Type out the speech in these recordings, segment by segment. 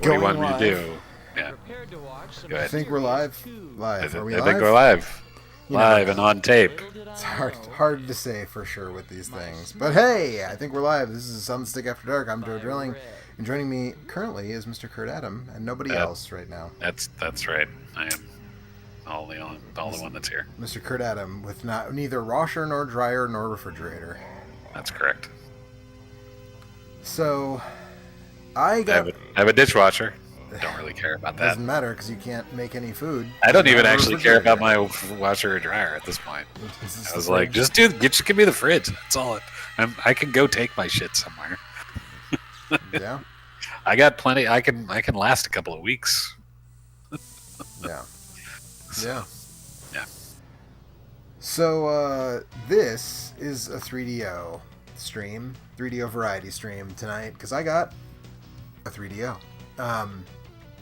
do you want me to do? Yeah. Go I ahead. think we're live. Live. Are we I live? think we're live. Live and on tape. It's hard to say for sure with these things. But hey, I think we're live. This is Sunstick After Dark. I'm Joe Drilling. And joining me currently is Mr. Kurt Adam and nobody else right now. That's right. I am all the one that's here. Mr. Kurt Adam with neither washer nor dryer nor refrigerator. That's correct. So, I have a dishwasher. Don't really care about that. Doesn't matter because you can't make any food. I don't even actually care about my washer or dryer at this point. I was like, just give me the fridge. That's all. I can go take my shit somewhere. Yeah. I got plenty. I can last a couple of weeks. Yeah. Yeah. So this is a 3DO stream, 3DO variety stream tonight because I got a 3DO.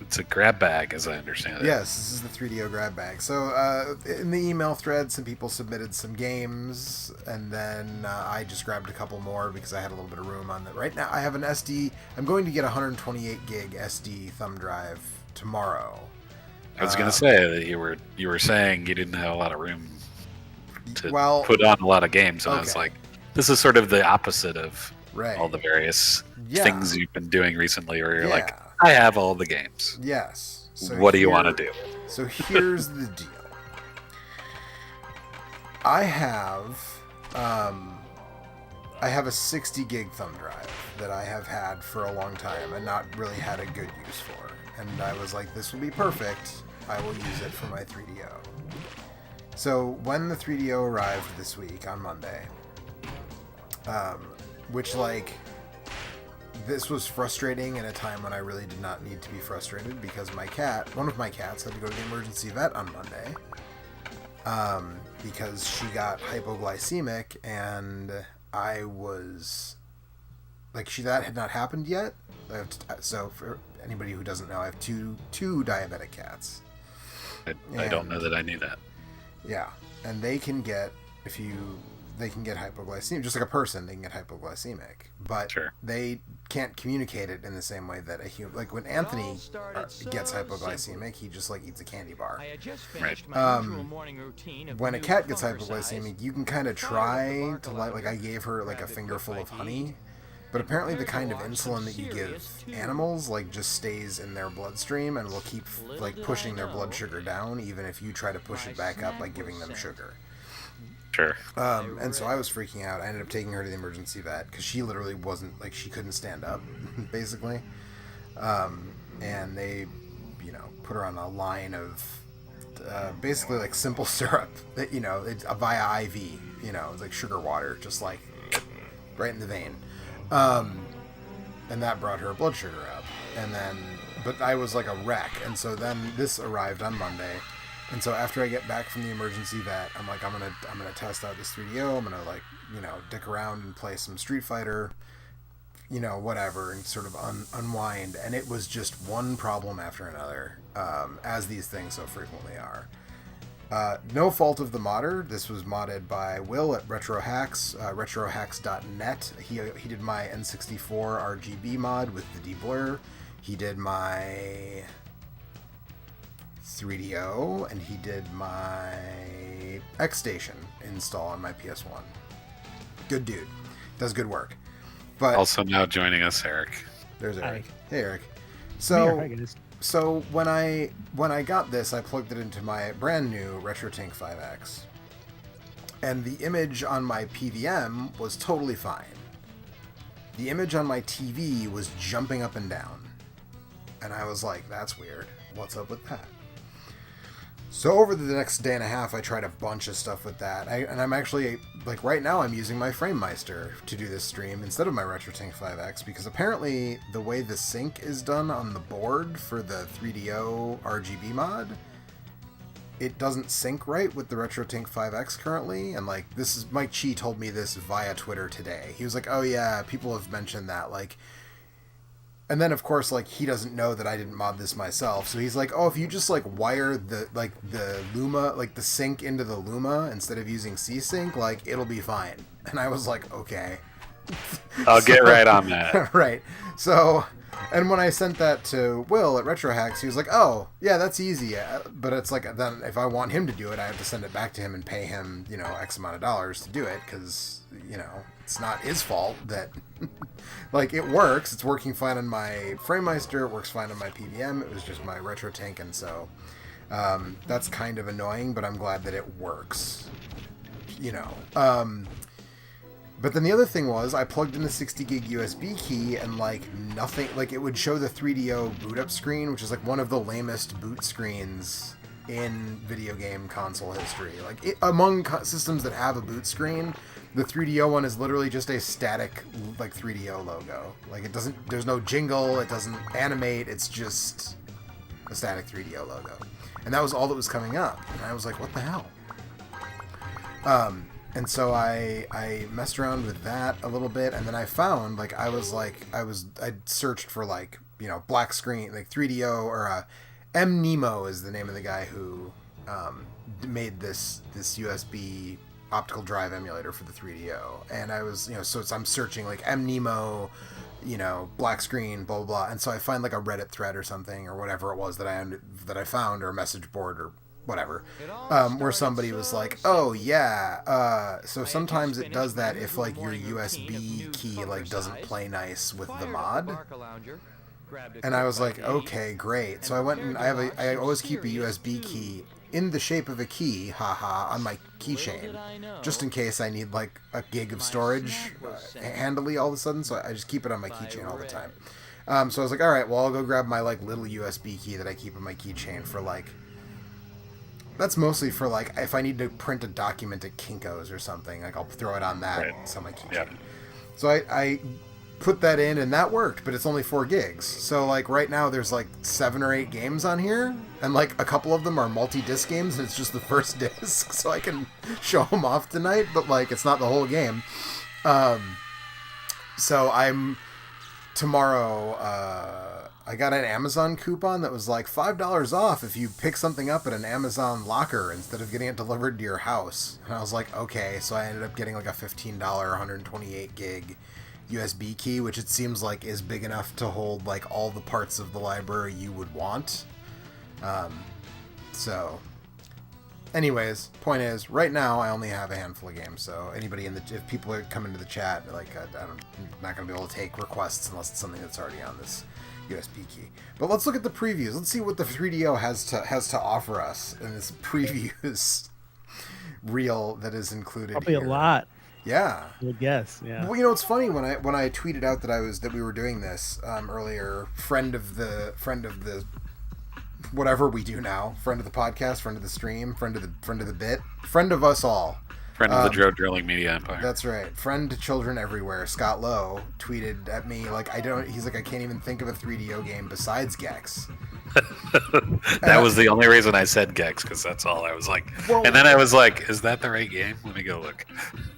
It's a grab bag, as I understand it. Yes, this is the 3DO grab bag. So in the email thread, some people submitted some games, and then I just grabbed a couple more because I had a little bit of room on that. Right now, I have an SD. I'm going to get a 128 gig SD thumb drive tomorrow. I was going to say that you were saying you didn't have a lot of room to put on a lot of games, and okay. I was like, this is sort of the opposite of all the various things you've been doing recently, where you're like, I have all the games. Yes. So what do you want to do? So here's the deal. I have a 60 gig thumb drive that I have had for a long time and not really had a good use for. And I was like, this will be perfect. I will use it for my 3DO. So when the 3DO arrived this week on Monday, which this was frustrating in a time when I really did not need to be frustrated because one of my cats, had to go to the emergency vet on Monday because she got hypoglycemic, and I was that had not happened yet. So for anybody who doesn't know, I have two diabetic cats. I don't know that I knew that. Yeah, and they can get hypoglycemic, just like a person. They can get hypoglycemic, but they can't communicate it in the same way that a human. Like when Anthony gets hypoglycemic, he just eats a candy bar. Right. When a cat gets hypoglycemic, you can kind of try to I gave her a fingerful of honey, but apparently the kind of insulin that you give animals just stays in their bloodstream and will keep pushing their blood sugar down, even if you try to push it back up by giving them sugar. Sure. And so I was freaking out. I ended up taking her to the emergency vet because she literally wasn't she couldn't stand up, basically. And they, put her on a line of basically simple syrup that it's via IV. It's like sugar water, just right in the vein. And that brought her blood sugar up. And then, but I was like a wreck. And so then this arrived on Monday. And so after I get back from the emergency vet, I'm like, I'm gonna test out this 3DO. I'm gonna dick around and play some Street Fighter, whatever, and sort of unwind. And it was just one problem after another, as these things so frequently are. No fault of the modder. This was modded by Will at RetroHacks, retrohacks.net. He did my N64 RGB mod with the deblur. He did my 3DO, and he did my X-Station install on my PS1. Good dude. Does good work. But also now joining us, Eric. There's Eric. Hi. Hey, Eric. So when I got this, I plugged it into my brand new RetroTink 5X. And the image on my PVM was totally fine. The image on my TV was jumping up and down. And I was like, that's weird. What's up with that? So over the next day and a half, I tried a bunch of stuff with that. And I'm actually, right now, I'm using my FrameMeister to do this stream instead of my RetroTink 5X, because apparently the way the sync is done on the board for the 3DO RGB mod, it doesn't sync right with the RetroTink 5X currently. And this is, Mike Chi told me this via Twitter today. He was like, oh yeah, people have mentioned that, and then, of course, he doesn't know that I didn't mod this myself. So he's like, oh, if you just, wire the Luma, the sync into the Luma instead of using C-Sync, it'll be fine. And I was like, okay. I'll get right on that. Right. So And when I sent that to Will at Retro Hacks, he was like, "Oh, yeah, that's easy." But it's like, then if I want him to do it, I have to send it back to him and pay him, X amount of dollars to do it, because it's not his fault that like it works. It's working fine on my FrameMeister. It works fine on my PVM. It was just my Retro Tank, and so that's kind of annoying. But I'm glad that it works. But then the other thing was, I plugged in the 60 gig USB key, and nothing, it would show the 3DO boot up screen, which is one of the lamest boot screens in video game console history. Among systems that have a boot screen, the 3DO one is literally just a static 3DO logo. There's no jingle, it doesn't animate, it's just a static 3DO logo. And that was all that was coming up. And I was like, what the hell? And so I messed around with that a little bit, and then I found I searched for black screen 3DO, or Nemo is the name of the guy who made this USB optical drive emulator for the 3DO, and I was I'm searching Nemo, black screen, blah blah blah, and so I find a Reddit thread or something or whatever it was that I found, or a message board or whatever, where somebody was like, "Oh yeah, so sometimes it does that if your USB key doesn't play nice with the mod." And I was like, "Okay, great." So I went and I always keep a USB key in the shape of a key, haha, on my keychain, just in case I need a gig of storage handily all of a sudden. So I just keep it on my keychain all the time. So I was like, "All right, well I'll go grab my little USB key that I keep on my keychain for That's mostly for if I need to print a document at Kinko's or something, I'll throw it on that. Right. It's on my keychain." Yeah. So I put that in, and that worked, but it's only 4 gigs. So right now there's 7 or 8 games on here, and a couple of them are multi-disc games, and it's just the first disc, so I can show them off tonight, but it's not the whole game. So I'm tomorrow. I got an Amazon coupon that was $5 off if you pick something up at an Amazon locker instead of getting it delivered to your house. And I was like, okay. So I ended up getting a $15 128 gig USB key, which it seems is big enough to hold all the parts of the library you would want. So anyways, point is, right now I only have a handful of games. So anybody if people are coming to the chat, I'm not going to be able to take requests unless it's something that's already on this USB key. But let's look at the previews. Let's see what the 3DO has to offer us in this previews reel that is included. Probably here. A lot. Yeah. I would guess. Yeah. Well, it's funny when I tweeted out that we were doing this earlier. Friend of the whatever we do now. Friend of the podcast. Friend of the stream. Friend of the bit. Friend of us all. Friend of the Joe Drilling Media Empire. That's right. Friend to children everywhere. Scott Lowe tweeted at me he's like, I can't even think of a 3DO game besides Gex. That was the only reason I said Gex, because that's all I was like. Well, and then I was like, is that the right game? Let me go look.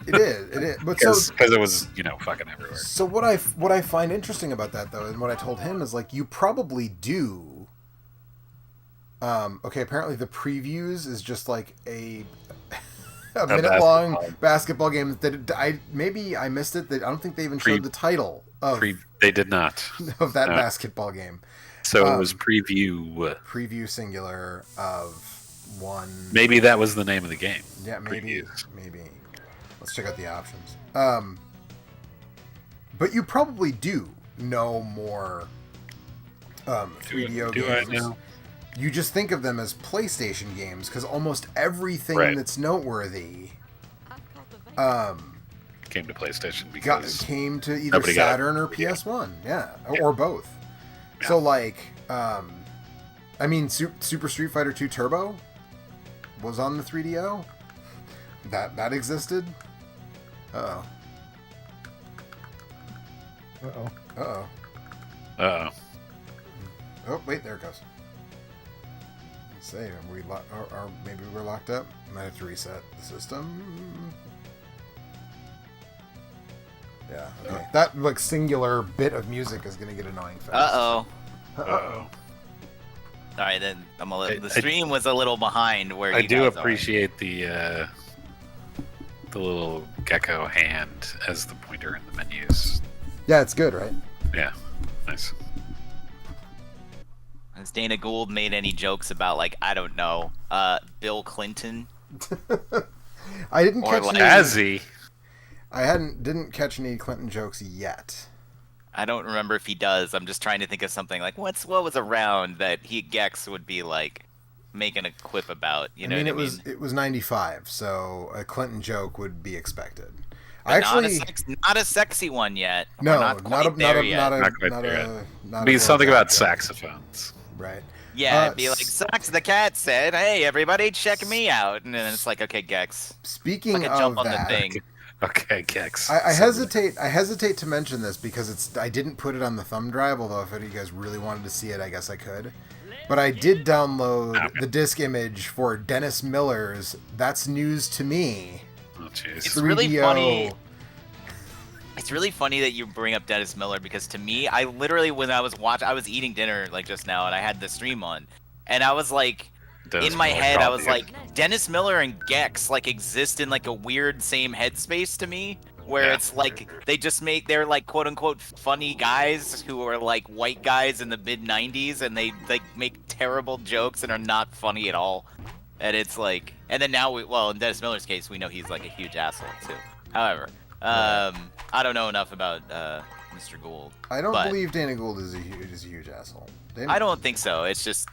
It is. But because it was, fucking everywhere. So what I find interesting about that, though, and what I told him is you probably do. Okay, apparently the previews is just a minute-long basketball game that I missed it. That I don't think they even showed the title of. They did not of that basketball game. So it was preview singular of one. Maybe that was the name of the game. Yeah, maybe. Let's check out the options. But you probably do know more 3DO games. Do I know? You just think of them as PlayStation games, because almost everything that's noteworthy came to PlayStation because came to either Saturn or PS1, or both. Yeah. So Super Street Fighter 2 Turbo was on the 3DO. That existed. Uh oh. Oh wait, there it goes. Say, or maybe we're locked up. Might have to reset the system. Yeah, okay. That singular bit of music is gonna get annoying fast. Uh oh. Sorry, then the stream was a little behind where I do appreciate the little gecko hand as the pointer in the menus. Yeah, it's good, right? Yeah, nice. Has Dana Gould made any jokes about, like, I don't know, Bill Clinton? I didn't catch any. Didn't catch any Clinton jokes yet. I don't remember if he does. I'm just trying to think of something like what was around that Gex would be like making a quip about. You know, it was 95, so a Clinton joke would be expected. Not a sexy one yet. No, not quite there yet. Be something about saxophones. Right. Yeah, it'd be like Sax the cat said, "Hey, everybody, check me out," and then it's like, "Okay, Gex." Speaking like of jump on that, the thing. Okay, Gex. I hesitate to mention this because I didn't put it on the thumb drive. Although if any of you guys really wanted to see it, I guess I could. But I did download the disc image for Dennis Miller's "That's News to Me." Oh, jeez. It's really funny. It's really funny that you bring up Dennis Miller because to me, I literally when I was eating dinner like just now and I had the stream on, and I was like, in my head, I was like, Dennis Miller and Gex like exist in like a weird same headspace to me, where it's like they're like quote unquote funny guys who are like white guys in the mid '90s, and they like make terrible jokes and are not funny at all, and it's like, and then now in Dennis Miller's case, we know he's like a huge asshole too. However. I don't know enough about Mr. Gould. I don't believe Dana Gould is a huge asshole. I don't think so. It's just,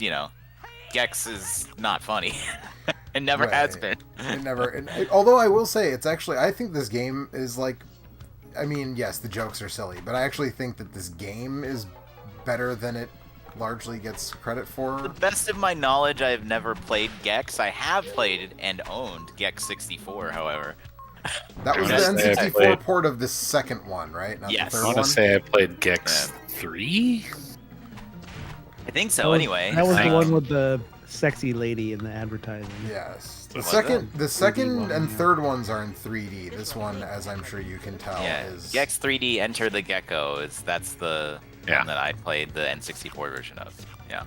Gex is not funny. It never has been. It never. Although I will say, it's actually, I think this game is like, I mean, yes, the jokes are silly, but I actually think that this game is better than it largely gets credit for. To the best of my knowledge, I have never played Gex. I have played and owned Gex 64, however. That was the N64 port of the second one, right? Not yes. The third I want to say I played Gex 3? I think so, anyway. That was the one with the sexy lady in the advertising. Yes. The second and third ones are in 3D. This one, as I'm sure you can tell, is... Gex 3D Enter the Gecko. That's the one that I played the N64 version of. Yeah.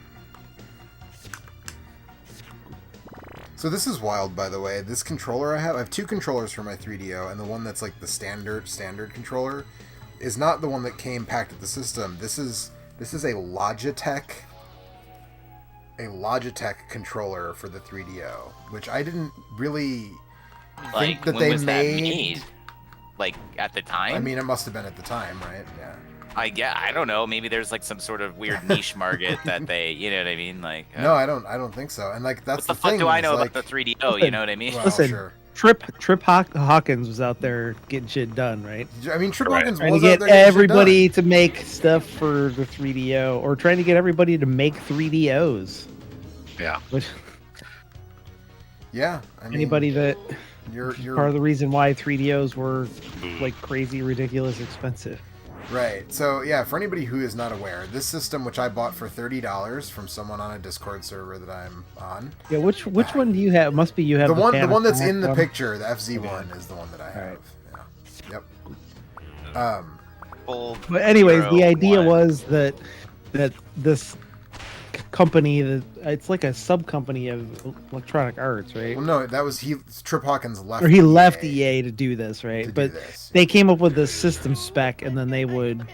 So this is wild, by the way. This controller I have two controllers for my 3DO, and the one that's like the standard controller is not the one that came packed with the system. This is a Logitech controller for the 3DO, which I didn't really think that they made. Like at the time? I mean, it must have been at the time, right? Yeah. I don't know. Maybe there's like some sort of weird niche market that they, you know what I mean? Like no, I don't think so. And like that's what the fuck thing. Do I know about the 3DO? You know what I mean? Well, listen, sure. Trip Hawkins was out there getting shit done, right? I mean, Trip Hawkins trying was to out get there everybody to make stuff for the 3DO, or trying to get everybody to make 3DOs. Yeah. Yeah. I mean, anybody that you're part of the reason why 3DOs were like crazy, ridiculous, expensive. Right. So yeah, for anybody who is not aware, this system, which I bought for $30 from someone on a Discord server that I'm on. Yeah. Which one do you have? It must be you have the one that's in the picture. The FZ one is the one that I have. Right. Yeah. Yep. But anyways, the idea was that this company, that it's like a sub company of Electronic Arts, right? Well, no, that was Trip Hawkins left. Or he left EA to do this, right? But they came up with this system spec, and then they would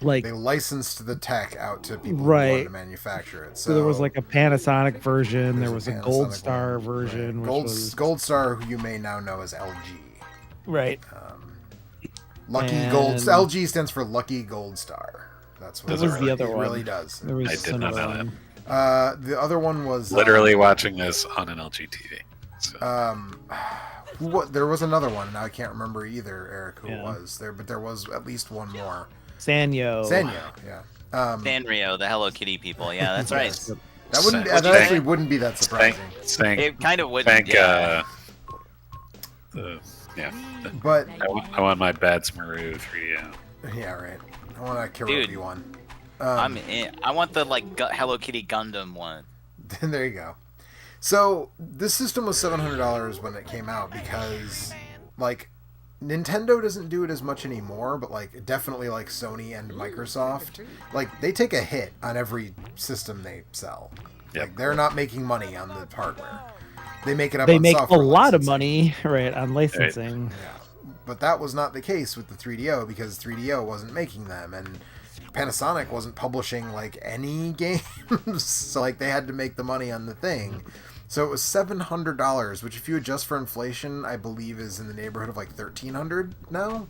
they licensed the tech out to people who wanted to manufacture it. So there was like a Panasonic version, there was a Gold Star version, right. Gold Star, who you may now know as LG. Right. Gold. LG stands for Lucky Gold Star. That's what the other one. It really does. There was I did not know that. The other one was literally watching this on an LG TV. So. There was another one. Now I can't remember either, Eric, who it was there, but there was at least one more. Sanyo, yeah. Sanrio, the Hello Kitty people. Yeah, that's right. That actually wouldn't be that surprising. It kind of wouldn't. Yeah. But I want my Bats Maru 3DO. Yeah, right. I want a Kirobi one. I want the Hello Kitty Gundam one. There you go. So this system was $700 when it came out because, Nintendo doesn't do it as much anymore, but definitely Sony and Microsoft, they take a hit on every system they sell. Yep. They're not making money on the hardware. They make it up. They make a lot of money, right, on licensing. Right. Yeah. But that was not the case with the 3DO because 3DO wasn't making them, and Panasonic wasn't publishing like any games, so like they had to make the money on the thing. So it was $700, which if you adjust for inflation, I believe is in the neighborhood of like $1,300 now.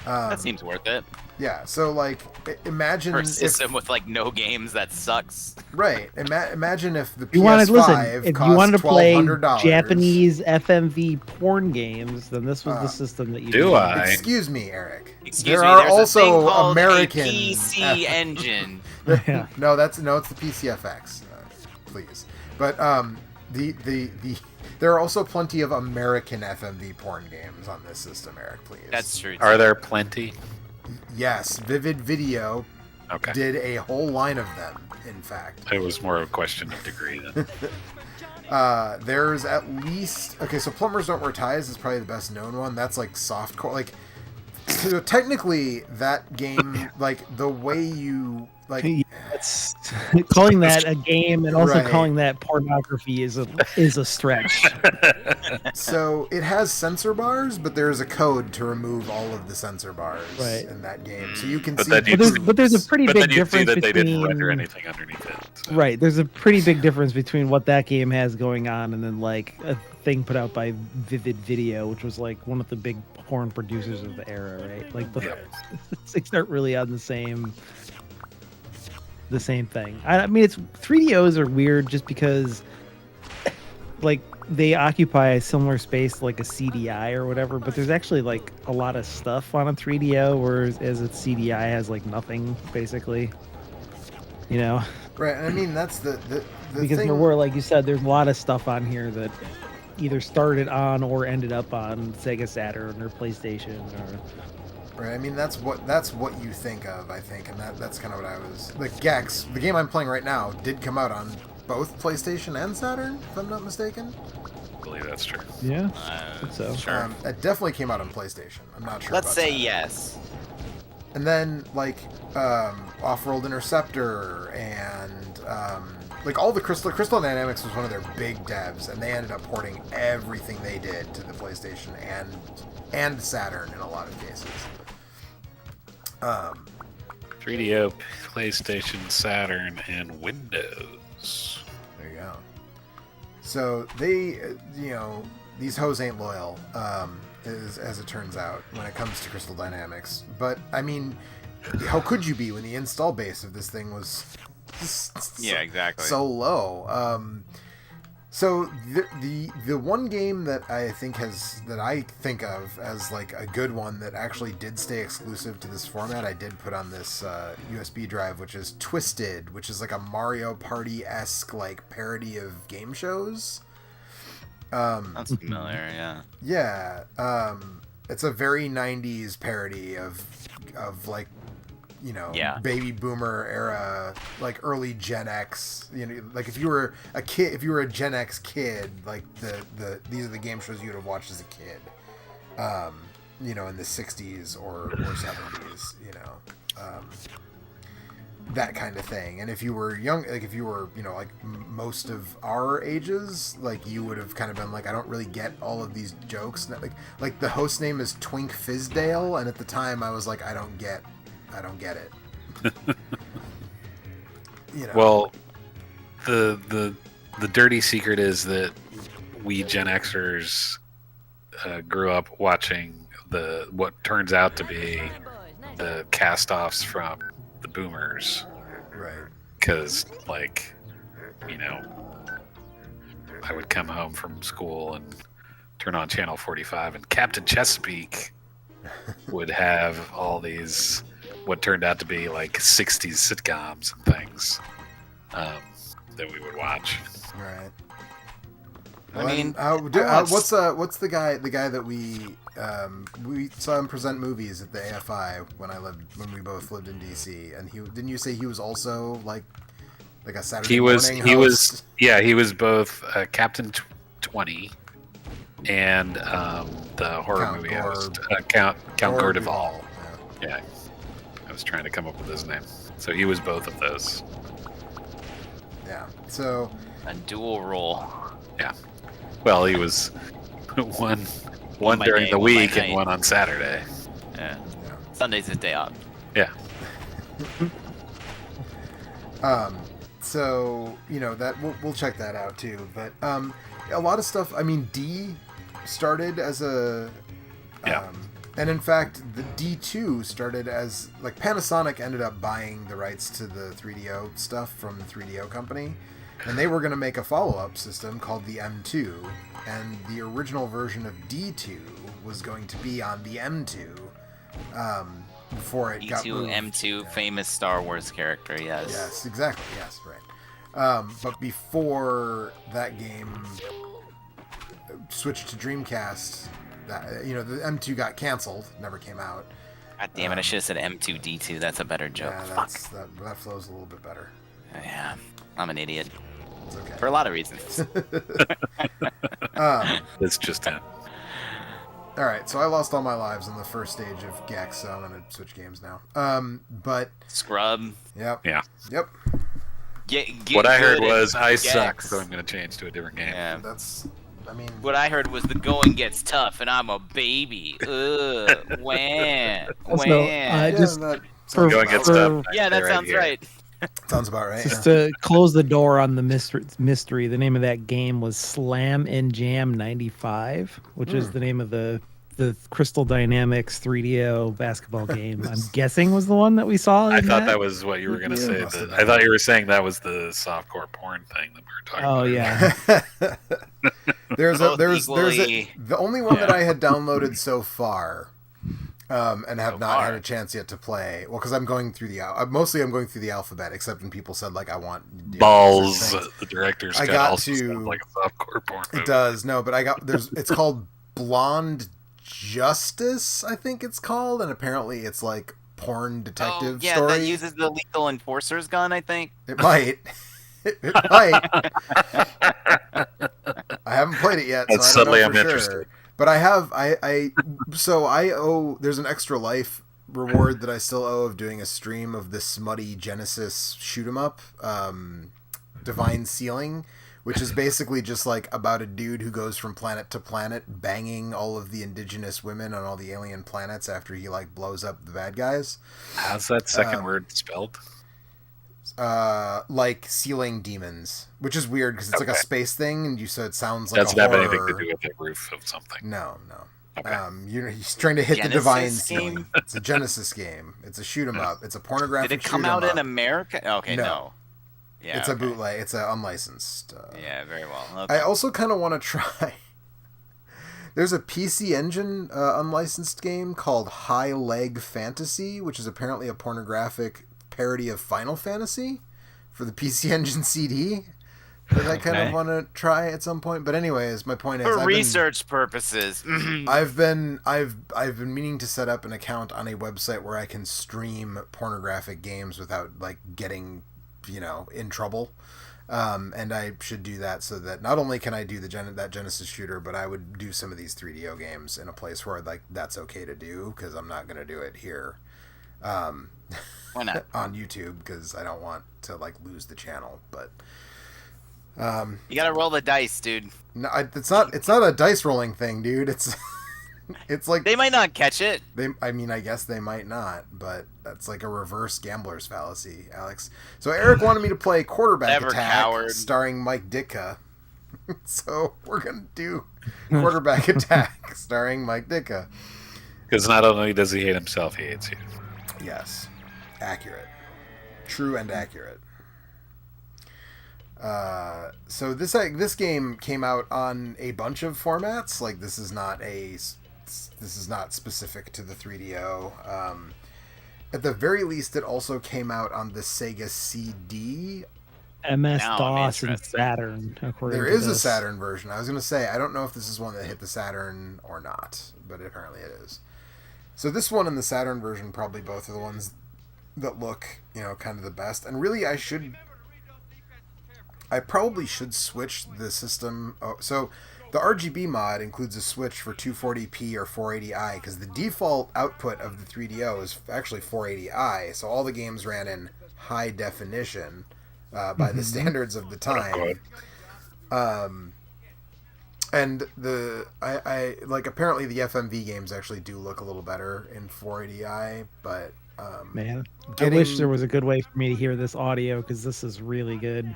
That seems worth it. Yeah, so like imagine for a system with like no games, that sucks. Right. Imagine if the PS5 if you wanted to play $1,200. Japanese FMV porn games, then this was the system that you do. Excuse me, Eric. Excuse me. There's also a thing called American a PC engine. Yeah. No, it's the PCFX. Please. But there are also plenty of American FMV porn games on this system, Eric, please. That's true. Are there plenty? Yes, Vivid Video did a whole line of them, in fact. It was more of a question of degree then. There's at least... Okay, so Plumbers Don't Wear Ties is probably the best known one. That's like softcore. Like, so technically, that game, like, the way you... Like, it's calling that a game and also calling that pornography is a stretch. So it has sensor bars, but there's a code to remove all of the sensor bars in that game. So you can see. But there's a pretty big difference that between. They didn't render anything underneath it. So. Right, there's a pretty big difference between what that game has going on and then like a thing put out by Vivid Video, which was like one of the big porn producers of the era, right? Like the things aren't really on the same thing. I mean, it's 3DOs are weird just because like they occupy a similar space like a CDI or whatever, but there's actually like a lot of stuff on a 3DO, whereas a CDI has like nothing basically, you know. Right, and I mean that's the because thing... there were, like you said, there's a lot of stuff on here that either started on or ended up on Sega Saturn or PlayStation or. Right, I mean that's what you think of, I think, and that's kind of what I was like. Gex, the game I'm playing right now, did come out on both PlayStation and Saturn, if I'm not mistaken. I believe that's true. Yeah, I think so. Sure. It definitely came out on PlayStation. I'm not sure. Let's say Saturn. yes. And then like Off-World Interceptor and like all the Crystal Dynamics was one of their big devs, and they ended up porting everything they did to the PlayStation and Saturn in a lot of cases. 3DO, PlayStation, Saturn, and Windows. There you go. So they, these hoes ain't loyal, as it turns out, when it comes to Crystal Dynamics. But, I mean, how could you be when the install base of this thing was so low? So the one game that I think of as like a good one that actually did stay exclusive to this format, I did put on this USB drive, which is Twisted, which is like a Mario Party-esque like parody of game shows. That's familiar, yeah. Yeah, it's a very 90s parody of like, baby boomer era, like early Gen X, like if you were a Gen X kid, like these are the game shows you would have watched as a kid, in the 60s or 70s, that kind of thing. And if you were young, like if you were, like most of our ages, like you would have kind of been like, I don't really get all of these jokes. Like the host name is Twink Fizdale, and at the time I was like, I don't get it. Well, the dirty secret is that we Gen Xers grew up watching what turns out to be the cast-offs from the boomers, right? Because I would come home from school and turn on Channel 45, and Captain Chesapeake would have all these what turned out to be like 60s sitcoms and things that we would watch. Right. I mean, what's the guy that we saw him present movies at the AFI when we both lived in DC, and didn't you say he was also like a Saturday morning host? He was both Captain 20 and the horror movie host, Count Gore Duvall. Yeah. I was trying to come up with his name. So he was both of those. Yeah. So a dual role. Yeah. Well, he was one during the week and one on Saturday. Yeah. Sunday's his day off. Yeah. So that we'll check that out too. But a lot of stuff. I mean, D started as a and in fact, the D2 started as like Panasonic ended up buying the rights to the 3DO stuff from the 3DO company, and they were going to make a follow-up system called the M2, and the original version of D2 was going to be on the M2 before it got moved. M2, famous Star Wars character, yes. Yes, exactly, yes, right. But before that game switched to Dreamcast, the M2 got canceled, never came out. God damn it, I should have said M2D2. That's a better joke. Yeah, that flows a little bit better. Yeah, I'm an idiot. It's okay. For a lot of reasons. It's just him. Alright, so I lost all my lives in the first stage of Gex, so I'm going to switch games now. But... Scrub. Yep. Yeah. Yep. Get what I heard was, I suck, so I'm going to change to a different game. Yeah. What I heard was the going gets tough, and I'm a baby. Ugh, wham, wham. Going gets tough. Yeah, that sounds right. Sounds about right. Just to close the door on the mystery, the name of that game was Slam and Jam 95, which is the name of the Crystal Dynamics 3DO basketball game. I'm guessing was the one that we saw. I thought that was what you were going to say. I thought you were saying that was the softcore porn thing that we were talking about. Oh yeah. There's the only one that I had downloaded so far, and have not had a chance yet to play. Well, because I'm going through the alphabet, except when people said like I want balls. The director's I cut got also to sounds like a softcore porn movie. It does but it's called Blonde Justice, I think it's called, and apparently it's like porn detective story. That uses the lethal enforcer's gun, I think. It might. It might. I haven't played it yet, so I don't know for interested. But I have. So I owe. There's an extra life reward that I still owe of doing a stream of this smutty Genesis shoot 'em up, Divine Sealing, which is basically just like about a dude who goes from planet to planet banging all of the indigenous women on all the alien planets after he like blows up the bad guys. How's that second word spelled? Like sealing demons, which is weird because it's like a space thing, and so it sounds like doesn't a have horror. anything to do with the roof of something. No. Okay. He's trying to hit Genesis the divine game? ceiling. It's a Genesis game. It's a shoot 'em up. It's a pornographic. Did it come out in America? Okay, no. Yeah, it's a bootleg. It's a unlicensed. Yeah, very well. Okay. I also kind of want to try. There's a PC Engine unlicensed game called High Leg Fantasy, which is apparently a pornographic parody of Final Fantasy for the PC Engine CD that I kind of want to try at some point. But anyways, my point is, for research purposes, I've been meaning to set up an account on a website where I can stream pornographic games without like getting in trouble. And I should do that so that not only can I do that Genesis shooter, but I would do some of these 3DO games in a place where like that's okay to do, because I'm not going to do it here. Why not? On YouTube, because I don't want to like lose the channel. But you gotta roll the dice, dude. No, it's not a dice rolling thing, dude. It's like they might not catch it. I guess they might not, but that's like a reverse gambler's fallacy, Alex. So Eric wanted me to play Quarterback Attack, starring Mike Ditka. So we're gonna do Quarterback Attack, starring Mike Ditka. Because not only does he hate himself, he hates you. Yes. Accurate. True and accurate. So this game came out on a bunch of formats. Like this is not specific to the 3DO. At the very least, it also came out on the Sega CD. MS-DOS and Saturn. There is a Saturn version. I was going to say, I don't know if this is one that hit the Saturn or not, but apparently it is. So this one and the Saturn version, probably both are the ones that look, kind of the best. And really, I probably should switch the system. So the RGB mod includes a switch for 240p or 480i, because the default output of the 3DO is actually 480i. So all the games ran in high definition by the standards of the time. And I apparently the FMV games actually do look a little better in 480i, but Man, I wish there was a good way for me to hear this audio because this is really good.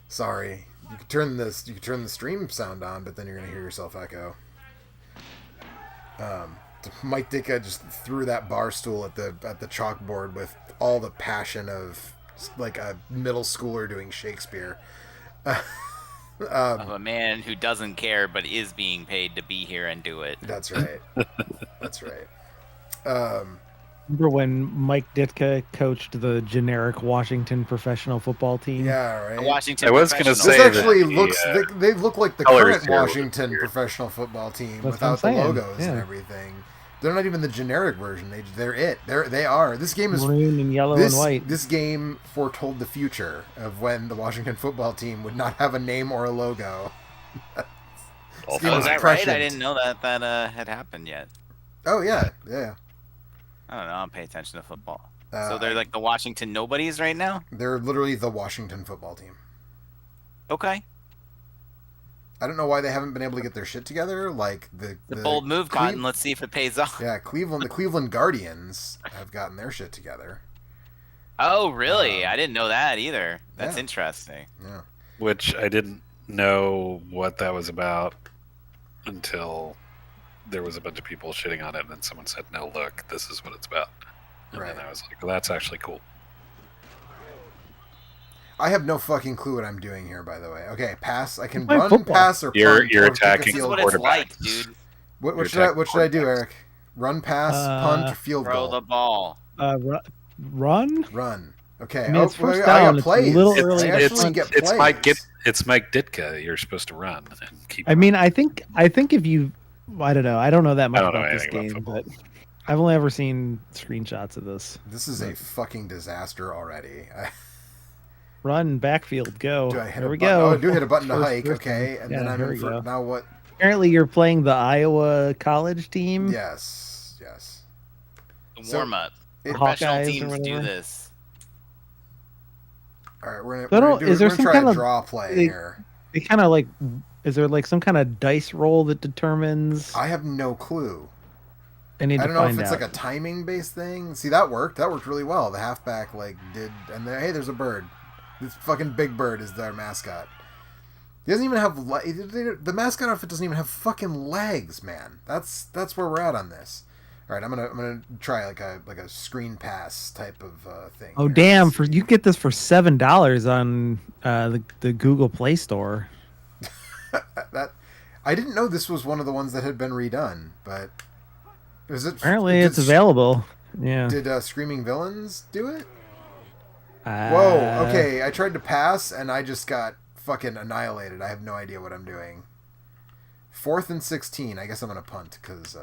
Sorry, you can turn the stream sound on, but then you're gonna hear yourself echo. Mike Ditka just threw that bar stool at the chalkboard with all the passion of like a middle schooler doing Shakespeare. Of a man who doesn't care but is being paid to be here and do it. That's right. That's right. Remember when Mike Ditka coached the generic Washington professional football team? Yeah, right. Washington. I was going to say this actually looks. They look like the current Washington professional football team without the logos and everything. They're not even the generic version. They're it. They are. This game is maroon and yellow and white. This game foretold the future of when the Washington football team would not have a name or a logo. Is that right? I didn't know that had happened yet. Oh yeah, yeah. I don't know. I don't pay attention to football. So they're like the Washington Nobodies right now? They're literally the Washington football team. Okay. I don't know why they haven't been able to get their shit together. Like the bold move, Cotton. Let's see if it pays off. Yeah, the Cleveland Guardians have gotten their shit together. Oh, really? I didn't know that either. That's interesting. Yeah. Which I didn't know what that was about until there was a bunch of people shitting on it, and then someone said, "No, look, this is what it's about." And then I was like, "Well, that's actually cool." I have no fucking clue what I'm doing here, by the way. Okay, pass. I can run, pass, or punt. You're attacking the quarterback. That's what it's like, dude. What should I do, Eric? Run, pass, punt, field goal. Throw the ball. Run. Run. Okay. I mean, it's first down. I got plays. It's a little early. It's Mike Ditka. You're supposed to run and keep. I mean, I think if you, I don't know. I don't know that much about this game, but I've only ever seen screenshots of this. This is a fucking disaster already. Run, backfield, go. Here we go. Oh, I do hit a button to hike. Okay, and then I'm in for now. What? Apparently, you're playing the Iowa college team. Yes. The warm up. Professional teams do this. All right, we're gonna try a draw play here. They kind of like. Is there like some kind of dice roll that determines? I have no clue. I don't know if it's like a timing based thing. See, that worked. That worked really well. The halfback did, and hey, there's a bird. This fucking Big Bird is their mascot. He doesn't even have the mascot outfit doesn't even have fucking legs, man. That's where we're at on this. All right, I'm gonna try like a screen pass type of thing. Oh damn! You get this for $7 on the Google Play Store. That I didn't know this was one of the ones that had been redone, but is it? Apparently, it's available. Yeah. Did Screaming Villains do it? Whoa, okay, I tried to pass, and I just got fucking annihilated. I have no idea what I'm doing. 4th and 16. I guess I'm going to punt, because...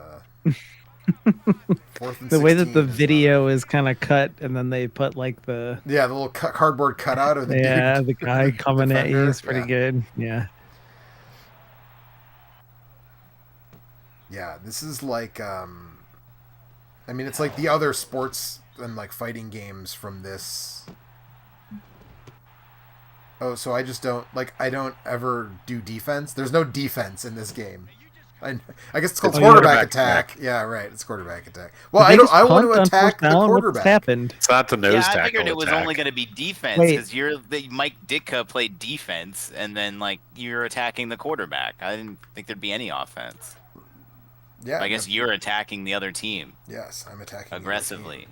4th and the way that the video is kind of cut, and then they put, like, the... Yeah, the little cardboard cutout of the the guy coming at you is pretty good. Yeah. Yeah, this is like... I mean, it's like the other sports and, like, fighting games from this... Oh, so I just don't I don't ever do defense. There's no defense in this game. I guess it's called quarterback attack. Yeah, right. It's quarterback attack. Well, I want to attack the quarterback. What's happened? It's not the nose tackle. I figured it was only going to be defense because Mike Ditka played defense, and then you're attacking the quarterback. I didn't think there'd be any offense. Yeah, I guess you're attacking the other team. Yes, I'm attacking aggressively.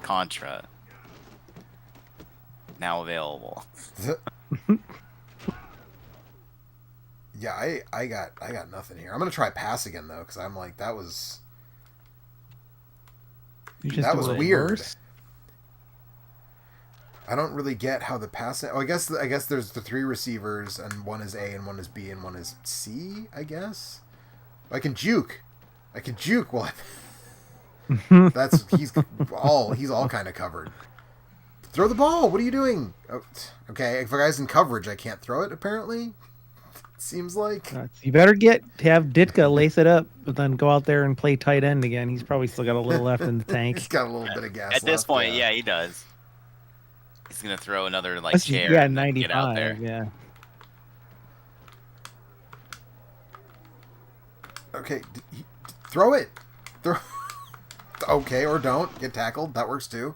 Contra. Now available. Yeah, I got nothing here. I'm gonna try pass again though, because I'm like that was weird. Worse? I don't really get how the passing. Oh, I guess there's the 3 receivers, and one is A, and one is B, and one is C. I guess I can juke. Well, he's all kind of covered. Throw the ball. What are you doing? Oh, okay, if a guy's in coverage, I can't throw it. Apparently, seems like you better have Ditka lace it up, but then go out there and play tight end again. He's probably still got a little left in the tank. He's got a little bit of gas. At this point, yeah, he does. He's gonna throw another chair. Yeah, and 95. Get out there. Yeah. Okay, throw it. Okay, or don't get tackled. That works too.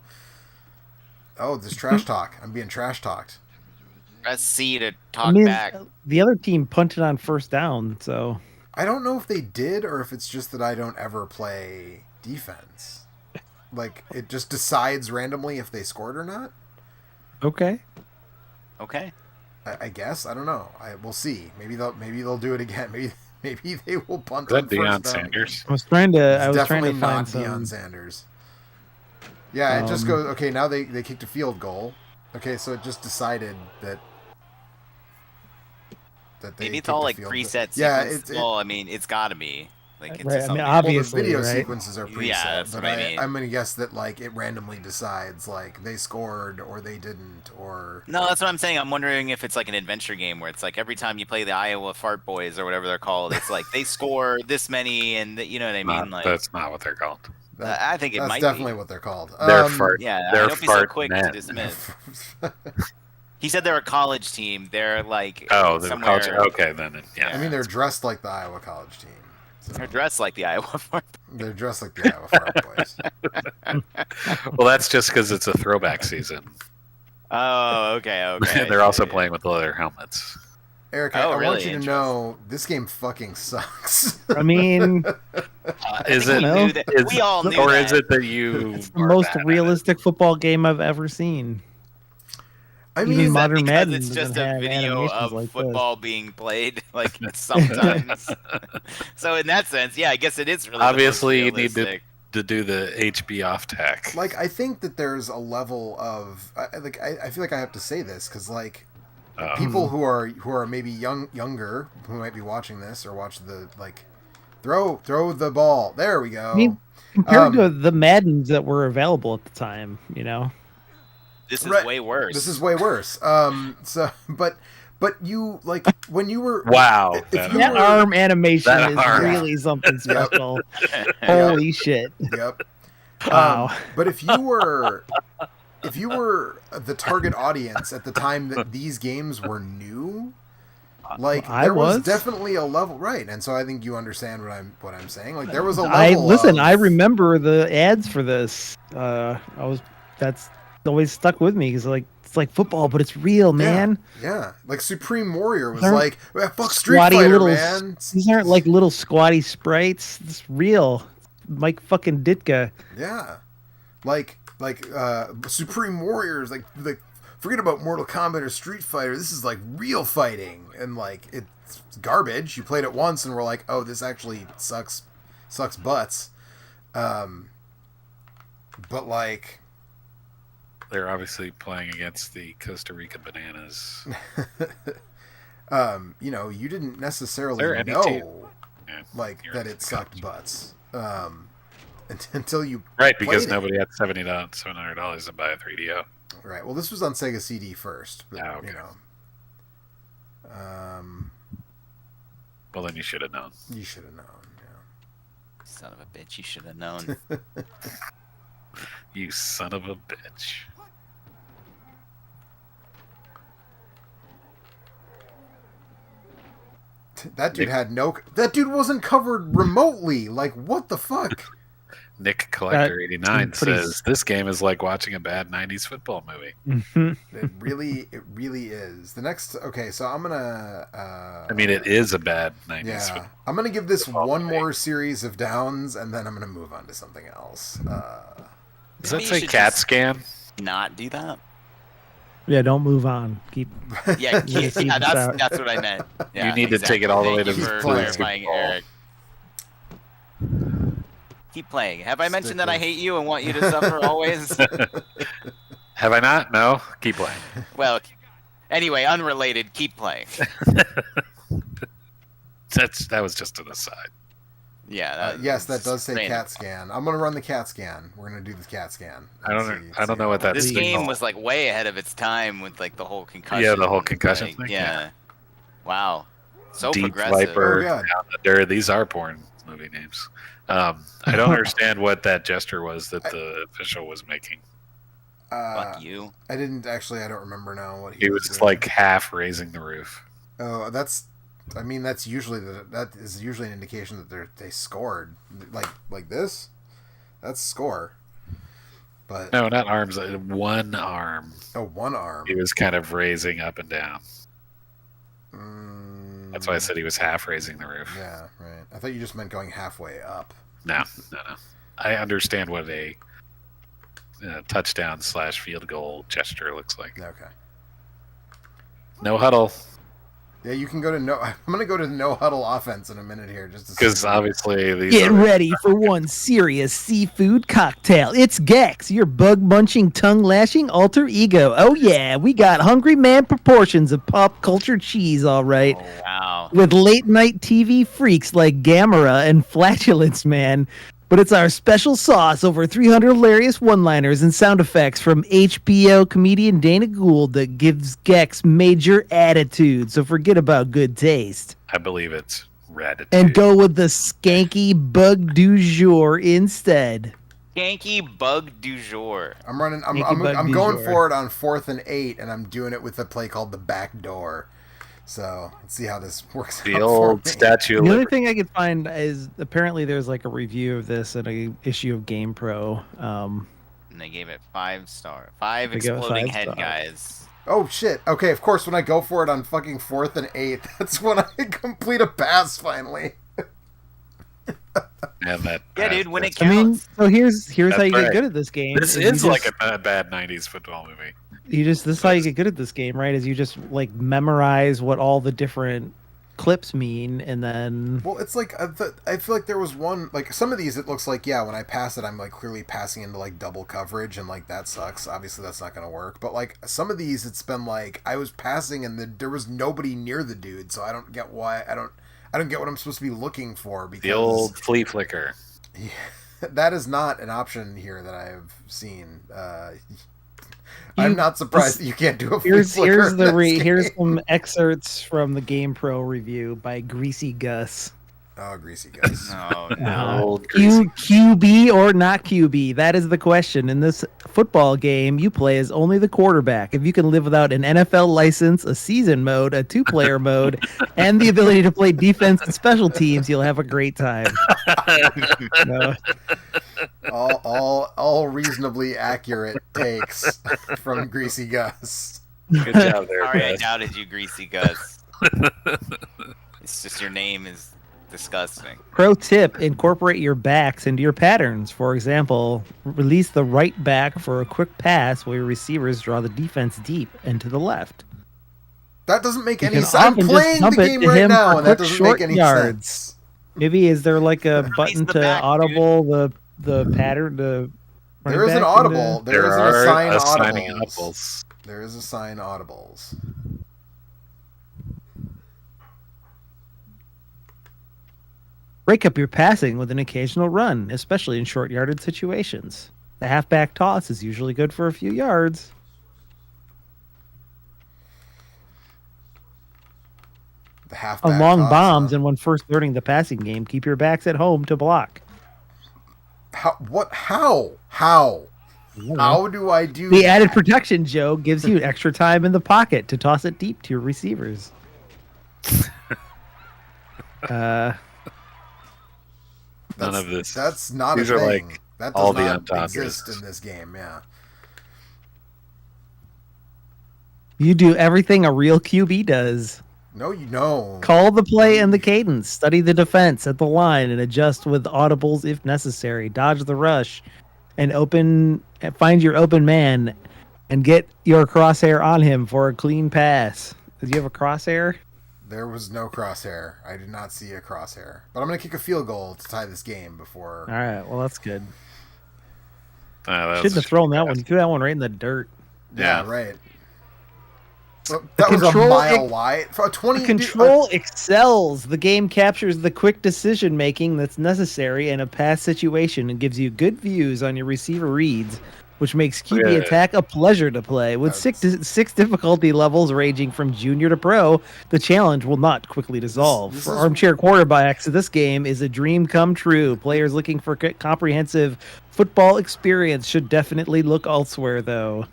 Oh, there's trash talk. I'm being trash talked. Press C to talk back. The other team punted on first down, so I don't know if they did or if it's just that I don't ever play defense. Like it just decides randomly if they scored or not. Okay. I guess I don't know. We'll see. Maybe they'll do it again. Maybe they will punt. Is that Deion Sanders? I was trying to definitely find not some... Deion Sanders. Yeah, it just goes. Okay, now they kicked a field goal. Okay, so it just decided that they maybe it's all like preset. Yeah, I mean, it's got to be. Like, it's right. I mean, obviously, the video right? sequences are preset, that's but what I mean. I'm gonna guess that like it randomly decides like they scored or they didn't or. No, that's what I'm saying. I'm wondering if it's like an adventure game where it's like every time you play the Iowa Fart Boys or whatever they're called, it's like they score this many, and you know what I mean. Like that's not what they're called. I think it might. That's definitely what they're called. They're fart. Yeah, they're don't be so quick to dismiss. He said they're a college team. They're like they're college. Okay, then yeah. I mean, they're dressed like the Iowa college team. So. They're dressed like the Iowa Fart Boys. They're dressed like the Iowa Fart Boys. Well, that's just because it's a throwback season. Oh, okay. They're also playing with leather helmets. Eric, I want you to know this game fucking sucks. I mean, is it? We all knew or that. is it that you? It's the most realistic football game I've ever seen. I mean, Modern Madden it's just a video of like football being played, like sometimes. So in that sense, yeah, I guess it is really. Obviously, you need to do the HB off tack. Like, I think that there's a level of I feel like I have to say this because like people who are maybe younger who might be watching this or watch the like throw the ball. There we go. I mean, compared to the Maddens that were available at the time, you know. This is way worse. This is way worse. So, but you like when you were wow. That arm animation is really something special. Holy shit. Yep. Wow. But if you were the target audience at the time that these games were new, like there was definitely a level, right? And so I think you understand what I'm saying. Like there was a level. I remember the ads for this. That's always stuck with me because like it's like football, but it's real, man. Yeah. Like Supreme Warrior was like, fuck Street Fighter, man. These aren't like little squatty sprites. It's real. Mike fucking Ditka. Yeah. Like Supreme Warriors, like forget about Mortal Kombat or Street Fighter. This is like real fighting, and like it's garbage. You played it once and we're like, oh, this actually sucks butts. But like. They're obviously playing against the Costa Rica Bananas. You know, you didn't necessarily know that it sucked butts. Until you because nobody had $700 to buy a 3DO. Right. Well, this was on Sega CD first. But, okay. You know. Well, then you should have known. You should have known. Yeah. Son of a bitch! You should have known. You son of a bitch. That dude that dude wasn't covered remotely. Like, what the fuck? Nick Collector 89 says this game is like watching a bad 90s football movie. Mm-hmm. It really is. The next, okay, so I'm gonna. I mean, it is a bad 90s. Yeah, I'm gonna give this one more series of downs, and then I'm gonna move on to something else. Does that say CAT scan? Not do that. Yeah, don't move on. Keep. Yeah, that's what I meant. Yeah, you need to take it all the way to the clarifying, Eric. Keep playing. Have I mentioned that I hate you and want you to suffer always? Have I not? No. Keep playing. Well, anyway, unrelated. Keep playing. That was just an aside. Yeah. Yes, that does say CAT scan. I'm gonna run the CAT scan. We're gonna do the CAT scan. I don't know what that is. This game was like way ahead of its time with like the whole concussion. Yeah, the whole concussion thing. Yeah. Wow. So Deep progressive. Viper, Down Under. These are porn movie names. I don't understand what that gesture was that the official was making. Fuck you. I don't remember now what he was just like half raising the roof. Oh, that's I mean, that is usually an indication that they scored. Like this, that's score. But no, not arms. One arm. Oh, one arm. He was kind of raising up and down. That's why I said he was half raising the roof. Yeah, right. I thought you just meant going halfway up. No. I understand what a touchdown / field goal gesture looks like. Okay. No huddle. Yeah, you can go to I'm going to go to no huddle offense in a minute here, just because obviously these get ready for one serious seafood cocktail. It's Gex, your bug munching, tongue lashing alter ego. Oh yeah, we got hungry man proportions of pop culture cheese, all right. Oh, wow. With late night TV freaks like Gamera and Flatulence Man. But it's our special sauce, over 300 hilarious one-liners and sound effects from HBO comedian Dana Gould that gives Gex major attitude. So forget about good taste. I believe it's Ratitude. And go with the skanky bug du jour instead. Skanky bug du jour. I'm going for it on 4th and 8, and I'm doing it with a play called the back door. So let's see how this works. The old Statue of The Liberty. only thing I could find is apparently there's like a review of this in a issue of GamePro. And they gave it 5 stars. 5 exploding head guys. Oh shit! Okay, of course when I go for it on fucking 4th and 8, that's when I complete a pass finally. And that, yeah, dude, when it counts. I mean, so here's how you get good at this game. This is like a bad 90s football movie. This is how you get good at this game, right? Is you just like memorize what all the different clips mean, and then. Well, it's like I feel like there was one, like some of these. It looks like when I pass it, I'm like clearly passing into like double coverage, and like that sucks. Obviously, that's not gonna work. But like some of these, it's been like I was passing and there was nobody near the dude, so I don't get why I don't get what I'm supposed to be looking for. Because the old flea flicker. Yeah, that is not an option here that I've seen. I'm not surprised that you can't do a flea flicker. Here's some excerpts from the GamePro review by Greasy Gus. Oh, Greasy Gus. No. QB or not QB? That is the question. In this football game, you play as only the quarterback. If you can live without an NFL license, a season mode, a 2-player mode, and the ability to play defense and special teams, you'll have a great time. No. All reasonably accurate takes from Greasy Gus. Good job there, Sorry, I doubted you, Greasy Gus. It's just your name is disgusting. Pro tip: incorporate your backs into your patterns. For example, release the right back for a quick pass while your receivers draw the defense deep and to the left. That doesn't make any sense. I'm playing the game right now, and that doesn't make any sense. Maybe is there like a button to audible the pattern? There is an audible. There is an assign audibles. There is assign audibles. Break up your passing with an occasional run, especially in short yarded situations. The halfback toss is usually good for a few yards. The halfback on long toss, bombs, and when first learning the passing game, keep your backs at home to block. How do I do the that? added protection, Joe, gives you extra time in the pocket to toss it deep to your receivers. None of this. That's not These a are thing. like that all does the not entendres. exist in this game. Yeah. You do everything a real QB does. No, you know. Call the play and the cadence. Study the defense at the line and adjust with audibles if necessary. Dodge the rush and find your open man and get your crosshair on him for a clean pass. Did you have a crosshair? There was no crosshair. I did not see a crosshair. But I'm going to kick a field goal to tie this game before. All right. Well, that's good. That Shouldn't have thrown that one. You threw that one right in the dirt. Yeah, right. Well, that was a mile wide. For 20, Control excels. The game captures the quick decision making that's necessary in a pass situation and gives you good views on your receiver reads, which makes QB attack a pleasure to play. With six difficulty levels ranging from junior to pro, the challenge will not quickly dissolve. For armchair quarterbacks, this game is a dream come true. Players looking for comprehensive football experience should definitely look elsewhere, though.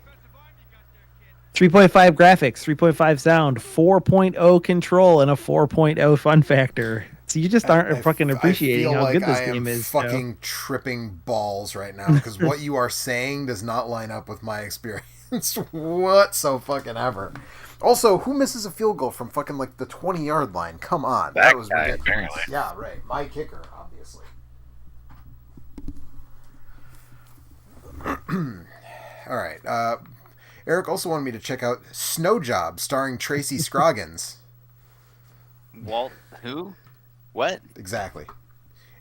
3.5 graphics, 3.5 sound, 4.0 control, and a 4.0 fun factor. So you just aren't fucking appreciating how good this game is. Fucking tripping balls right now because what you are saying does not line up with my experience whatsoever. Also, who misses a field goal from fucking like the 20-yard line? Come on, that was guy, ridiculous. Apparently. Yeah, right. My kicker, obviously. All right. Eric also wanted me to check out Snow Job, starring Tracy Scroggins. Walt, who? What? Exactly.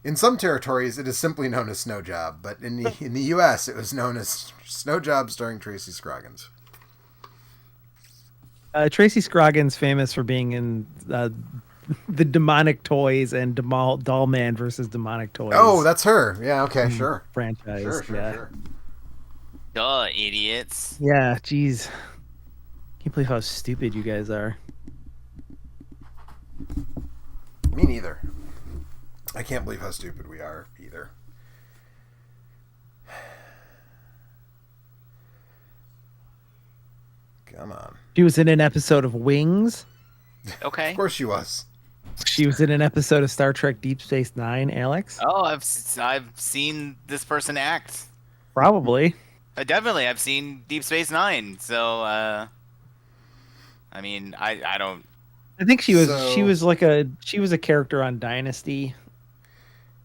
In some territories, it is simply known as Snow Job, but in the U.S., it was known as Snow Job, starring Tracy Scroggins. Tracy Scroggins, famous for being in the Demonic Toys and Doll Man versus Demonic Toys. Oh, that's her. Yeah, okay, sure. Franchise. Sure. Duh, idiots. Yeah, jeez. Can't believe how stupid you guys are. Me neither. I can't believe how stupid we are either. Come on. She was in an episode of Wings. Okay. Of course she was. She was in an episode of Star Trek Deep Space Nine, Alex. Oh, I've seen this person act. Probably. Definitely, I've seen Deep Space Nine. So, I mean, I don't. I think she was a character on Dynasty.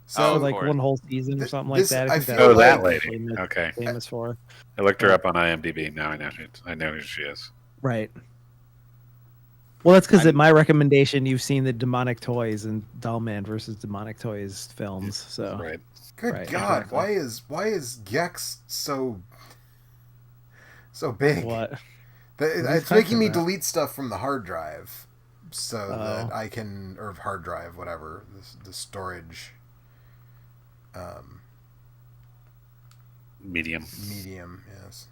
So like one whole season or something like that. That lady. Okay. Famous for. I looked her up on IMDb. Now I know who she is. Right. Well, that's because at my recommendation, you've seen the Demonic Toys and Doll Man versus Demonic Toys films. So. Right. Good God! Exactly. Why is Gex so big? What? It's making me delete stuff from the hard drive, so that I can, or hard drive, whatever, the storage. Medium, yes.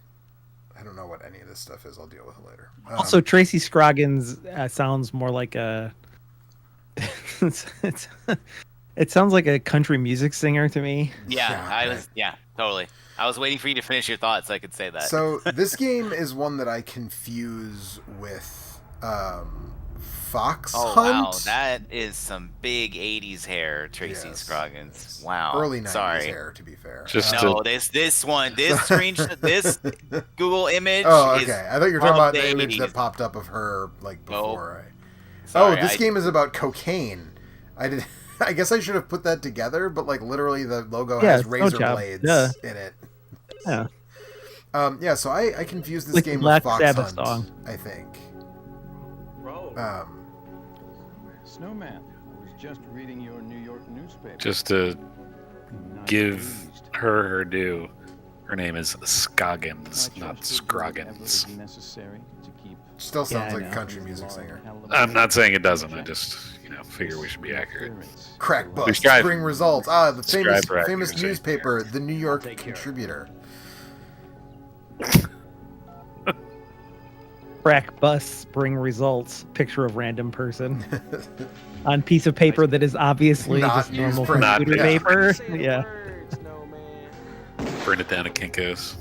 I don't know what any of this stuff is. I'll deal with it later. Also, Tracy Scroggins sounds more like a. It sounds like a country music singer to me. Yeah, totally. I was waiting for you to finish your thoughts so I could say that. So this game is one that I confuse with Fox Hunt. Wow, that is some big 80s hair, Tracy Scroggins. Wow. Early 90s hair, to be fair. This Google image is I thought you were talking about the 80s. image that popped up of her like before. This game is about cocaine. I guess I should have put that together, but like literally the logo has razor blades in it. Yeah. So I confused this like game Black with Fox Sabbath Hunt, song. I think. Snowman, I was just reading your New York newspaper. Just to give her due, her name is Scoggins, not Scroggins. Still sounds like a country music singer. I'm not saying it doesn't. I just, figure we should be accurate. Crack bust. Spring results. The famous newspaper, the New York Contributor. Crack bus spring results. Picture of random person on piece of paper that is obviously not just normal newsprint. computer paper. Yeah. Burn it down to Kinko's.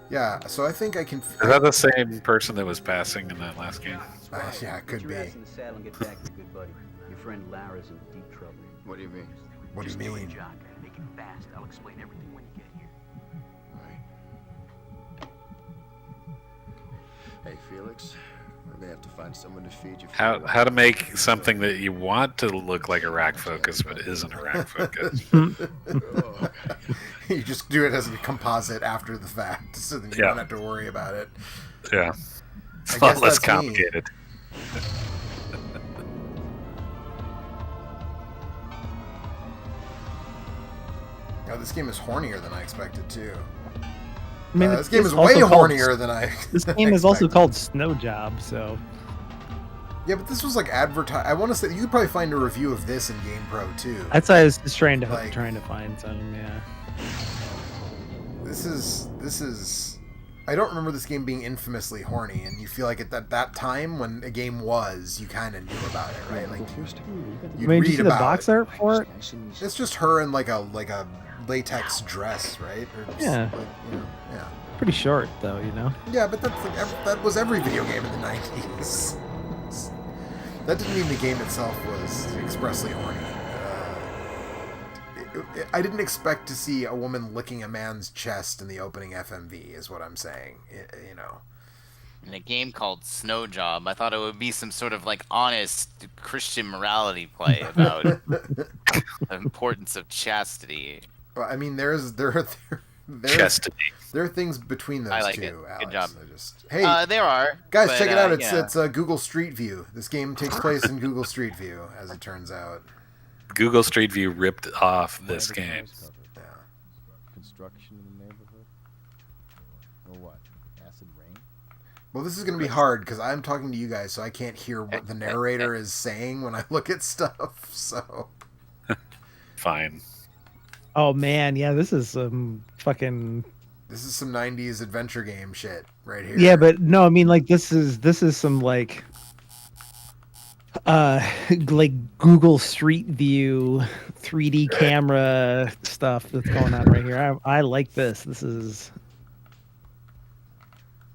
Yeah, so I think I can. Is that the same person that was passing in that last game? Yeah, it could be. Your friend Lara's in deep trouble. What do you mean? What do you mean? Jock, make it fast. I'll explain everything when you get here. Right. Hey, Felix. We may have to find someone to feed you. How to make something that you want to look like a rack focus, but isn't a rack focus? You just do it as a composite after the fact, so that you don't have to worry about it. Yeah, it's a lot less complicated. Oh, this game is hornier than I expected too. I mean, this game is way hornier than I. This game is also called Snow Job, so. Yeah, but this was like advertised. I want to say you could probably find a review of this in GamePro too. That's why I was just trying to find some. Yeah. This is. I don't remember this game being infamously horny, and you feel like at that time when a game was, you kind of knew about it, right? Like, did you see the box art for it? It's just her in like a latex dress, right? Or just, Yeah. like, yeah. Pretty short, though, Yeah, but that was every video game in the 90s. That didn't mean the game itself was expressly horny. I didn't expect to see a woman licking a man's chest in the opening FMV, is what I'm saying. In a game called Snow Job, I thought it would be some sort of like honest Christian morality play about the importance of chastity. Well, I mean, there Chastity. are things between those like two. it. Alex. Good job. Hey, there are guys, but, check it out. yeah. It's Google Street View. This game takes place in Google Street View, as it turns out. Google Street View ripped off this game. Yeah. Construction in the neighborhood? Or what? Acid rain? Well, this is going to be hard because I'm talking to you guys, so I can't hear what the narrator is saying when I look at stuff. So, Fine. Oh man, yeah, this is some fucking. this is some '90s adventure game shit right here. Yeah, but no, I mean like this is some like Google Street View 3D camera stuff that's going on right here. I like this. This is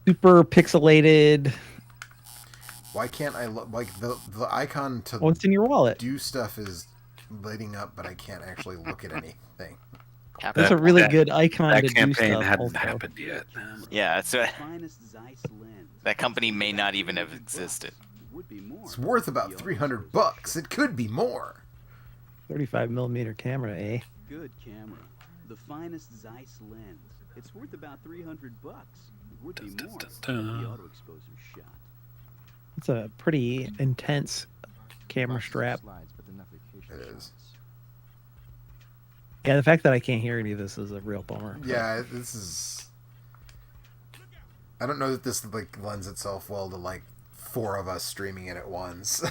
super pixelated. Why can't I look like the icon to What's in your wallet? do stuff is lighting up, but I can't actually look at anything. That's a really good icon That to do campaign stuff. hadn't also. happened yet. Yeah, so that company may not even have existed. It's worth about $300. It could be more. 35mm camera, eh? Good camera. The finest Zeiss lens. It's worth about $300. It would be more if the auto exposure shot. It's a pretty intense camera strap. It is. Yeah, the fact that I can't hear any of this is a real bummer. Yeah, this is. I don't know that this like lends itself well to like 4 of us streaming it at once,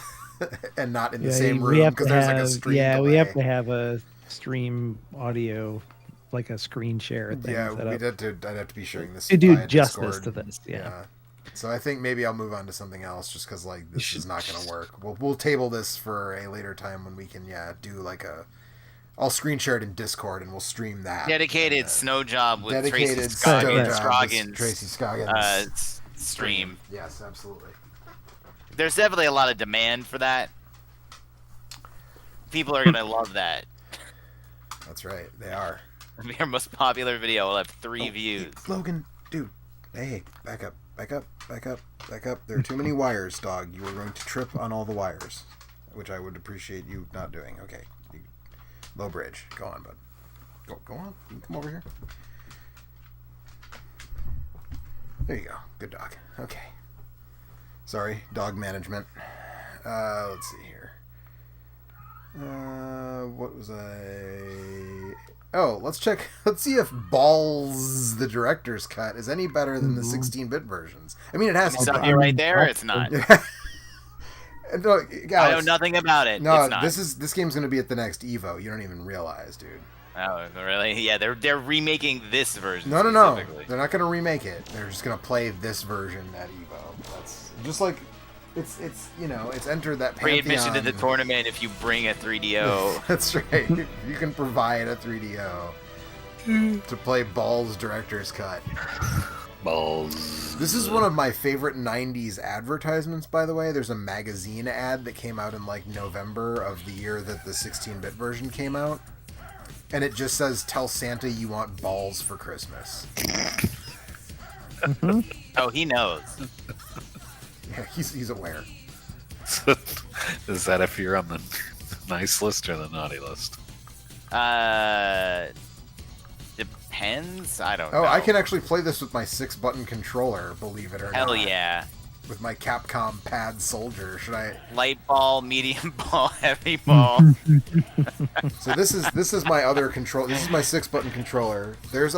and not in the same room because there's like a stream. Yeah, delay. we have to have a stream audio, like a screen share thing. Yeah, set up I'd have to be sharing this to do via justice Discord. to this. Yeah. So I think maybe I'll move on to something else, just because like this is not going to work. We'll table this for a later time when we can do like a. I'll screen share it in Discord and we'll stream that. Dedicated Snow Job with Tracy Dedicated Snow Job with Scroggins. Tracy Scoggins stream. Yes, absolutely. There's definitely a lot of demand for that. People are gonna love that. That's right, they are. Your most popular video will have 3 views. Hey, Logan, dude, hey, back up. There are too many wires, dog. You are going to trip on all the wires, which I would appreciate you not doing. Okay, low bridge. Go on, bud. Go on. You can come over here. There you go. Good dog. Okay. Sorry, dog management. Let's see here. What was I... Oh, let's check. Let's see if Balls, the director's cut, is any better than the 16-bit versions. I mean, it has to Stop be. you right there. It's not. No, I know nothing about it. No, it's not. this game's gonna be at the next Evo. You don't even realize, dude. Oh, really? Yeah, they're remaking this version. No. They're not gonna remake it. They're just gonna play this version at Evo. That's just like it's it's entered that free pantheon. admission to the tournament if you bring a 3DO. That's right. You can provide a 3DO to play Balls Director's Cut. Balls. This is one of my favorite 90s advertisements, by the way. There's a magazine ad that came out in like November of the year that the 16-bit version came out. And it just says, "Tell Santa you want balls for Christmas." Mm-hmm. Oh, he knows. Yeah, he's aware. Is that if you're on the nice list or the naughty list? Depends. I don't know. Oh, I can actually play this with my 6-button controller, believe it or not. Hell yeah. With my Capcom Pad Soldier. Should I? Light ball, medium ball, heavy ball. So this is my other control. This is my 6-button controller. There's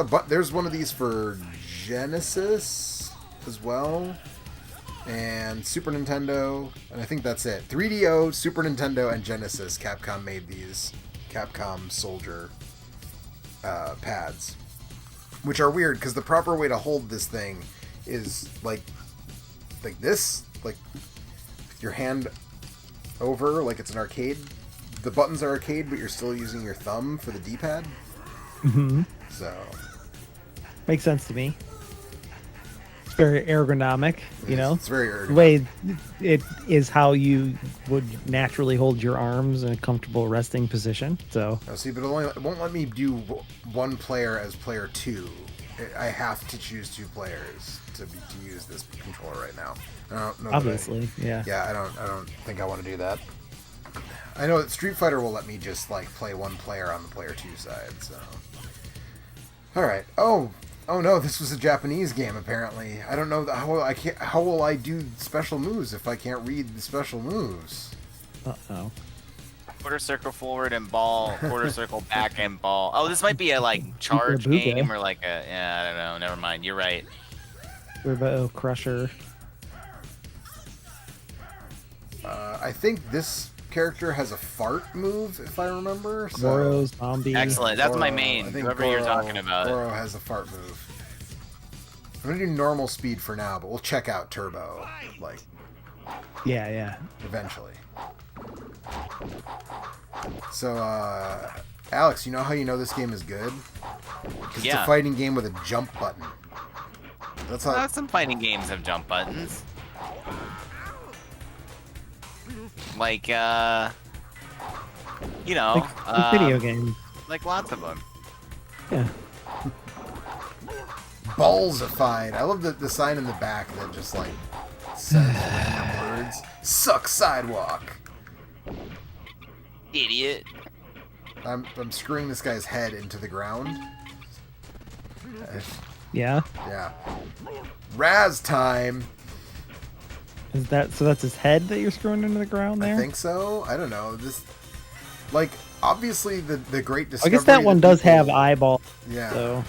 one of these for Genesis as well, and Super Nintendo, and I think that's it. 3DO, Super Nintendo, and Genesis. Capcom made these Capcom Soldier pads, which are weird because the proper way to hold this thing is like this, like with your hand over, like it's an arcade. The buttons are arcade, but you're still using your thumb for the D-pad. Mm-hmm. So makes sense to me. It's very ergonomic, you know. It's very ergonomic. The way it is how you would naturally hold your arms in a comfortable resting position. So. Oh, see, but it won't let me do one player as player 2. I have to choose 2 players to use this controller right now. I don't know. Obviously, yeah. Yeah, I don't think I want to do that. I know that Street Fighter will let me just like play one player on the player 2 side. So, all right. Oh no, this was a Japanese game apparently. I don't know how will I do special moves if I can't read the special moves? Uh-oh. Quarter circle forward and ball, quarter circle back and ball. Oh, this might be a like charge game or like a I don't know. Never mind. You're right. Turbo Crusher. I think this character has a fart move, if I remember. So Goro's zombie. Excellent. That's my main. Whoever you're talking about. Goro has a fart move. I'm gonna do normal speed for now, but we'll check out turbo, like. Yeah. Eventually. So, Alex, you know how you know this game is good? Because it's a fighting game with a jump button. That's how. Some fighting games have jump buttons. Like, you know, like video games. Like lots of them. Yeah. Ballsified. I love the sign in the back that just like says random words. Suck sidewalk. Idiot. I'm screwing this guy's head into the ground. Yeah. Yeah. Raz time. Is that so? That's his head that you're screwing into the ground there. I think so. I don't know. This, like, obviously the great discovery. I guess that one does have eyeballs. Yeah. So.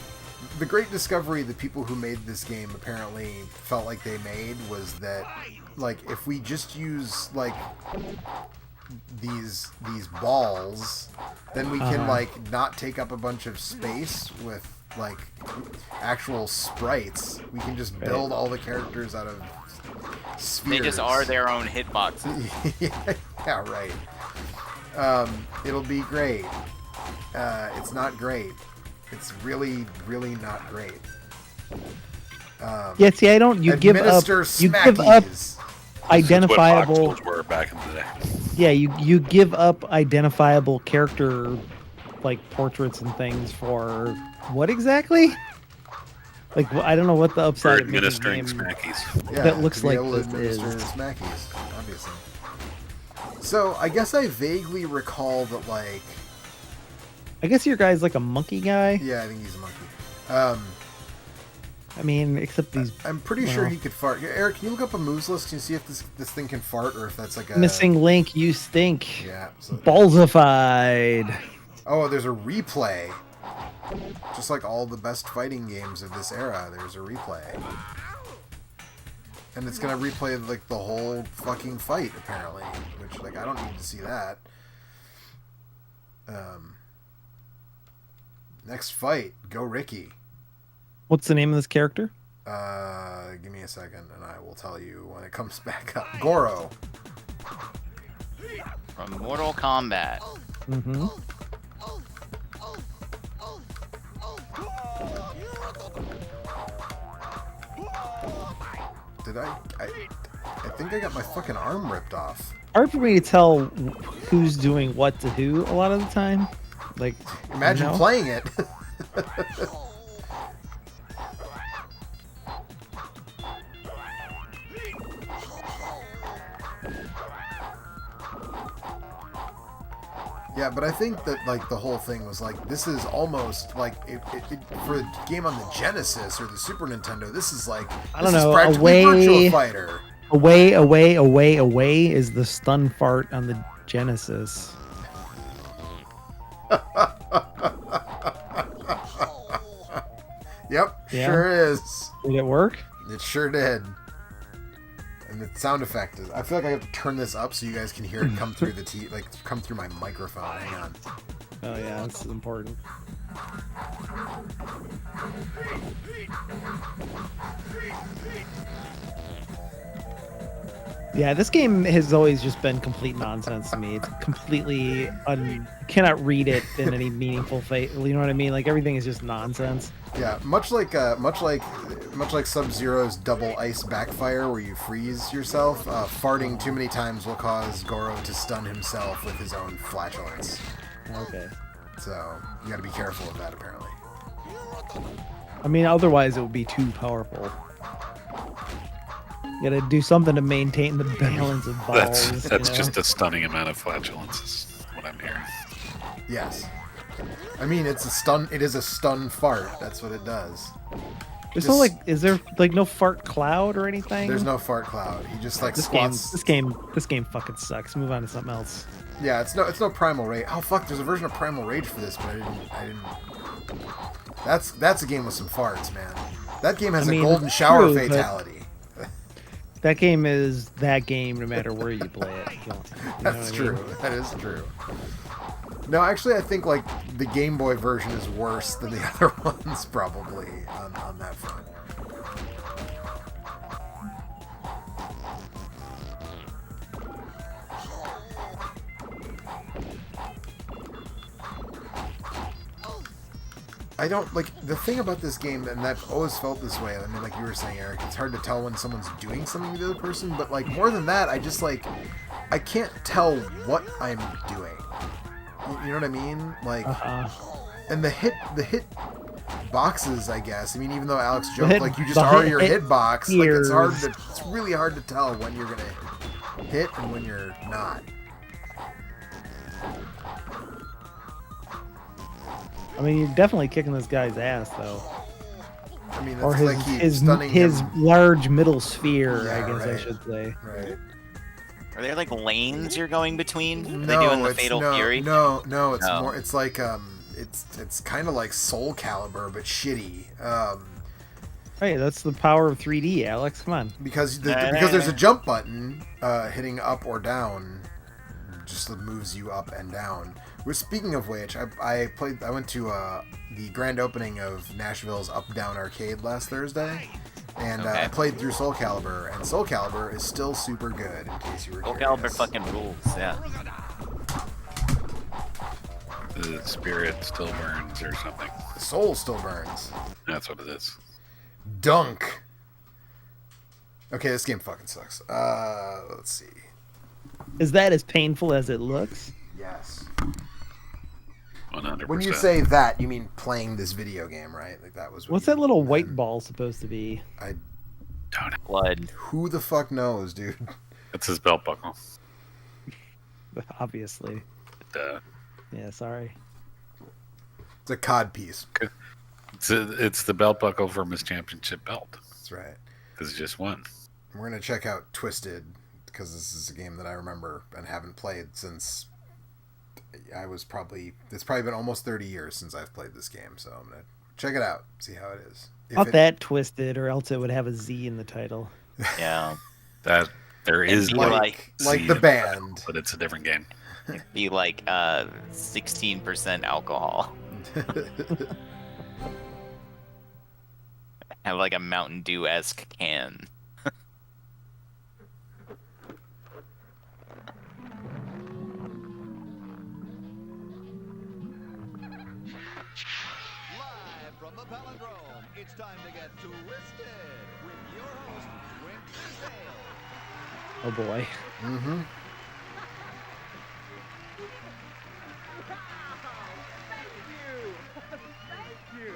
The great discovery the people who made this game apparently felt like they made was that, like, if we just use like these balls, then we can like not take up a bunch of space with like actual sprites. We can just build all the characters out of spheres. They just are their own hitboxes. Yeah, right. It'll be great. It's not great. It's really, really not great. Yeah, see, I don't. You give up. You give up identifiable. What were back in the day. Yeah, you give up identifiable character, like portraits and things for what exactly? Like, I don't know what the upside of administering smackies. Yeah, that looks like this is. Smackies, obviously. So I guess I vaguely recall that, like. I guess your guy's like a monkey guy. Yeah, I think he's a monkey. I mean, except these. I'm pretty sure he could fart. Eric, can you look up a moves list and see if this thing can fart or if that's like a missing link? You stink. Yeah. So... Ballsified. Oh, there's a replay. Just like all the best fighting games of this era, there's a replay. And it's gonna replay like the whole fucking fight apparently, which like I don't need to see that. Next fight, go Ricky. What's the name of this character? Give me a second and I will tell you when it comes back up. Goro. From Mortal Kombat. Mm-hmm. Did I think I got my fucking arm ripped off. Hard for me to tell who's doing what to who a lot of the time. Like, imagine playing it. Yeah, but I think that like the whole thing was like this is almost like for a game on the Genesis or the Super Nintendo. This is like I don't know. Practically Virtua Fighter. Away is the stun fart on the Genesis. Yep, yeah. Sure is. Did it work? It sure did. And the sound effect is. I feel like I have to turn this up so you guys can hear it come through come through my microphone. Hang on. Oh yeah, that's important. Yeah, this game has always just been complete nonsense to me. It's completely cannot read it in any meaningful way. You know what I mean? Like everything is just nonsense. Yeah, much like Sub-Zero's double ice backfire, where you freeze yourself. Farting too many times will cause Goro to stun himself with his own flatulence. Okay. So you got to be careful of that, apparently. I mean, otherwise it would be too powerful. You gotta do something to maintain the balance of balls. That's just a stunning amount of flatulence, is what I'm hearing. Yes. I mean, it's a stun. It is a stun fart. That's what it does. There's no is there like no fart cloud or anything? There's no fart cloud. He just like this squats. This game fucking sucks. Move on to something else. Yeah, it's no Primal Rage. Oh fuck, there's a version of Primal Rage for this, but I didn't. That's a game with some farts, man. That game has a golden shower fatality. That game is that game no matter where you play it. That's true. That is true. No, actually, I think like the Game Boy version is worse than the other ones, probably on that front. I don't like the thing about this game, and I've always felt this way. I mean, like you were saying, Eric, it's hard to tell when someone's doing something to the other person, but like more than that, I just like I can't tell what I'm doing. You know what I mean? Like, and the hit boxes, I guess. I mean, even though Alex joked, like you just are your hit box. Like it's really hard to tell when you're gonna hit and when you're not. I mean, you're definitely kicking this guy's ass, though. I mean, or his large middle sphere, yeah, I guess right. I should say. Right. Are there like lanes you're going between? Are No, they doing the Fatal Fury? No, it's more. It's like it's kind of like Soul Calibur, but shitty. Hey, that's the power of 3D, Alex. Come on. Because there's a jump button, hitting up or down just moves you up and down. Speaking of which, I went to the grand opening of Nashville's Up Down Arcade last Thursday, and I played through Soul Calibur, and Soul Calibur is still super good. In case you were curious. Soul Calibur fucking rules, yeah. The spirit still burns or something. The soul still burns. That's what it is. Dunk. Okay, this game fucking sucks. Let's see. Is that as painful as it looks? Yes. 100%. When you say that, you mean playing this video game, right? Like that was. What's that little white ball supposed to be? I don't know. Blood. Who the fuck knows, dude? It's his belt buckle. Obviously. Duh. Yeah, sorry. It's a cod piece. It's the belt buckle from his championship belt. That's right. Because he just won. We're gonna check out Twisted because this is a game that I remember and haven't played since. It's probably been almost 30 years since I've played this game, so I'm gonna check it out, see how it is. Not that Twisted, or else it would have a Z in the title. Yeah, that there is like the band, but it's a different game. It'd be like 16% alcohol. Have like a Mountain Dew-esque can. It's time to get twisted with your host, Winter Sale. Oh boy. Mm-hmm. Thank you. Thank you. You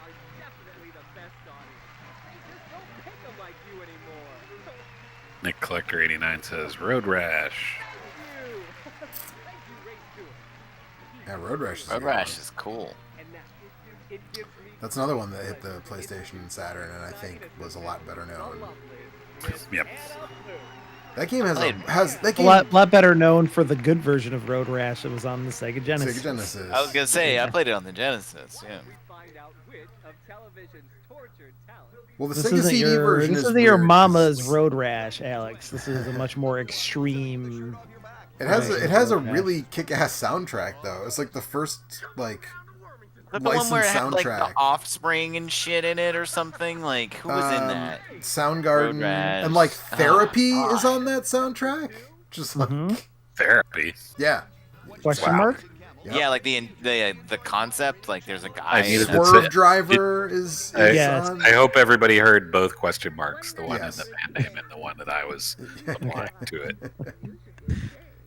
are definitely the best audience. They just don't pick them like you anymore. Nick Collector 89 says Road Rash. Thank you. Thank you, Race Stewart. Yeah, Road Rash. Road Rash is cool. And now it gives me. That's another one that hit the PlayStation and Saturn, and I think was a lot better known. Yep. That game has a lot better known for the good version of Road Rash that was on the Sega Genesis. Sega Genesis. I was gonna say I played it on the Genesis. Yeah. Well, the Sega CD version isn't your mama's Road Rash, Alex. This is a much more extreme. It has a really kick-ass soundtrack though. It's like the first the one where it had like soundtrack. the Offspring and shit in it or something? Like who was in that? Soundgarden Road Rash. and like Therapy Oh, is on that soundtrack. Just like Therapy. yeah. Question mark? Yep. Yeah, like the concept. Like there's a guy. I needed to Swerve Driver is Yes. on. I hope everybody heard both question marks, the one Yes. in the band name and the one that I was applying to it.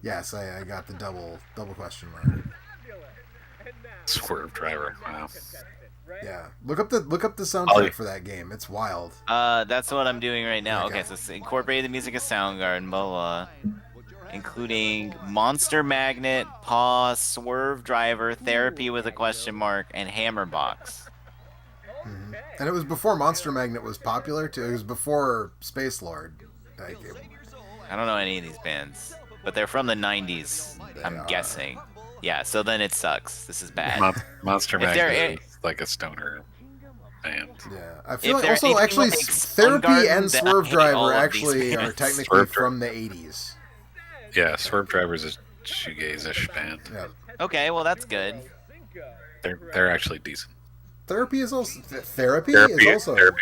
Yes, I got the double question mark. Swerve Driver. Wow. Yeah, look up the soundtrack for that game. It's wild. That's what I'm doing right now. Okay. Okay, so it's incorporate the music of Soundgarden, blah blah, including Monster Magnet, Paw, Swerve Driver, Therapy with a question mark, and Hammerbox. Mm-hmm. And it was before Monster Magnet was popular too. It was before Space Lord. Like, I don't know any of these bands, but they're from the 90s. I'm guessing. Yeah, so then it sucks. This is bad. Monster If they're Magnet is like a stoner band. yeah, I feel If like they're also anything actually like Therapy Soundgarden, and then I Swerve hate all Driver of these actually are bands. technically Swerve from the 80s. Yeah, Swerve Driver's a shoegaze-ish band. Yeah. Okay, well that's good. They're actually decent. Therapy is also Therapy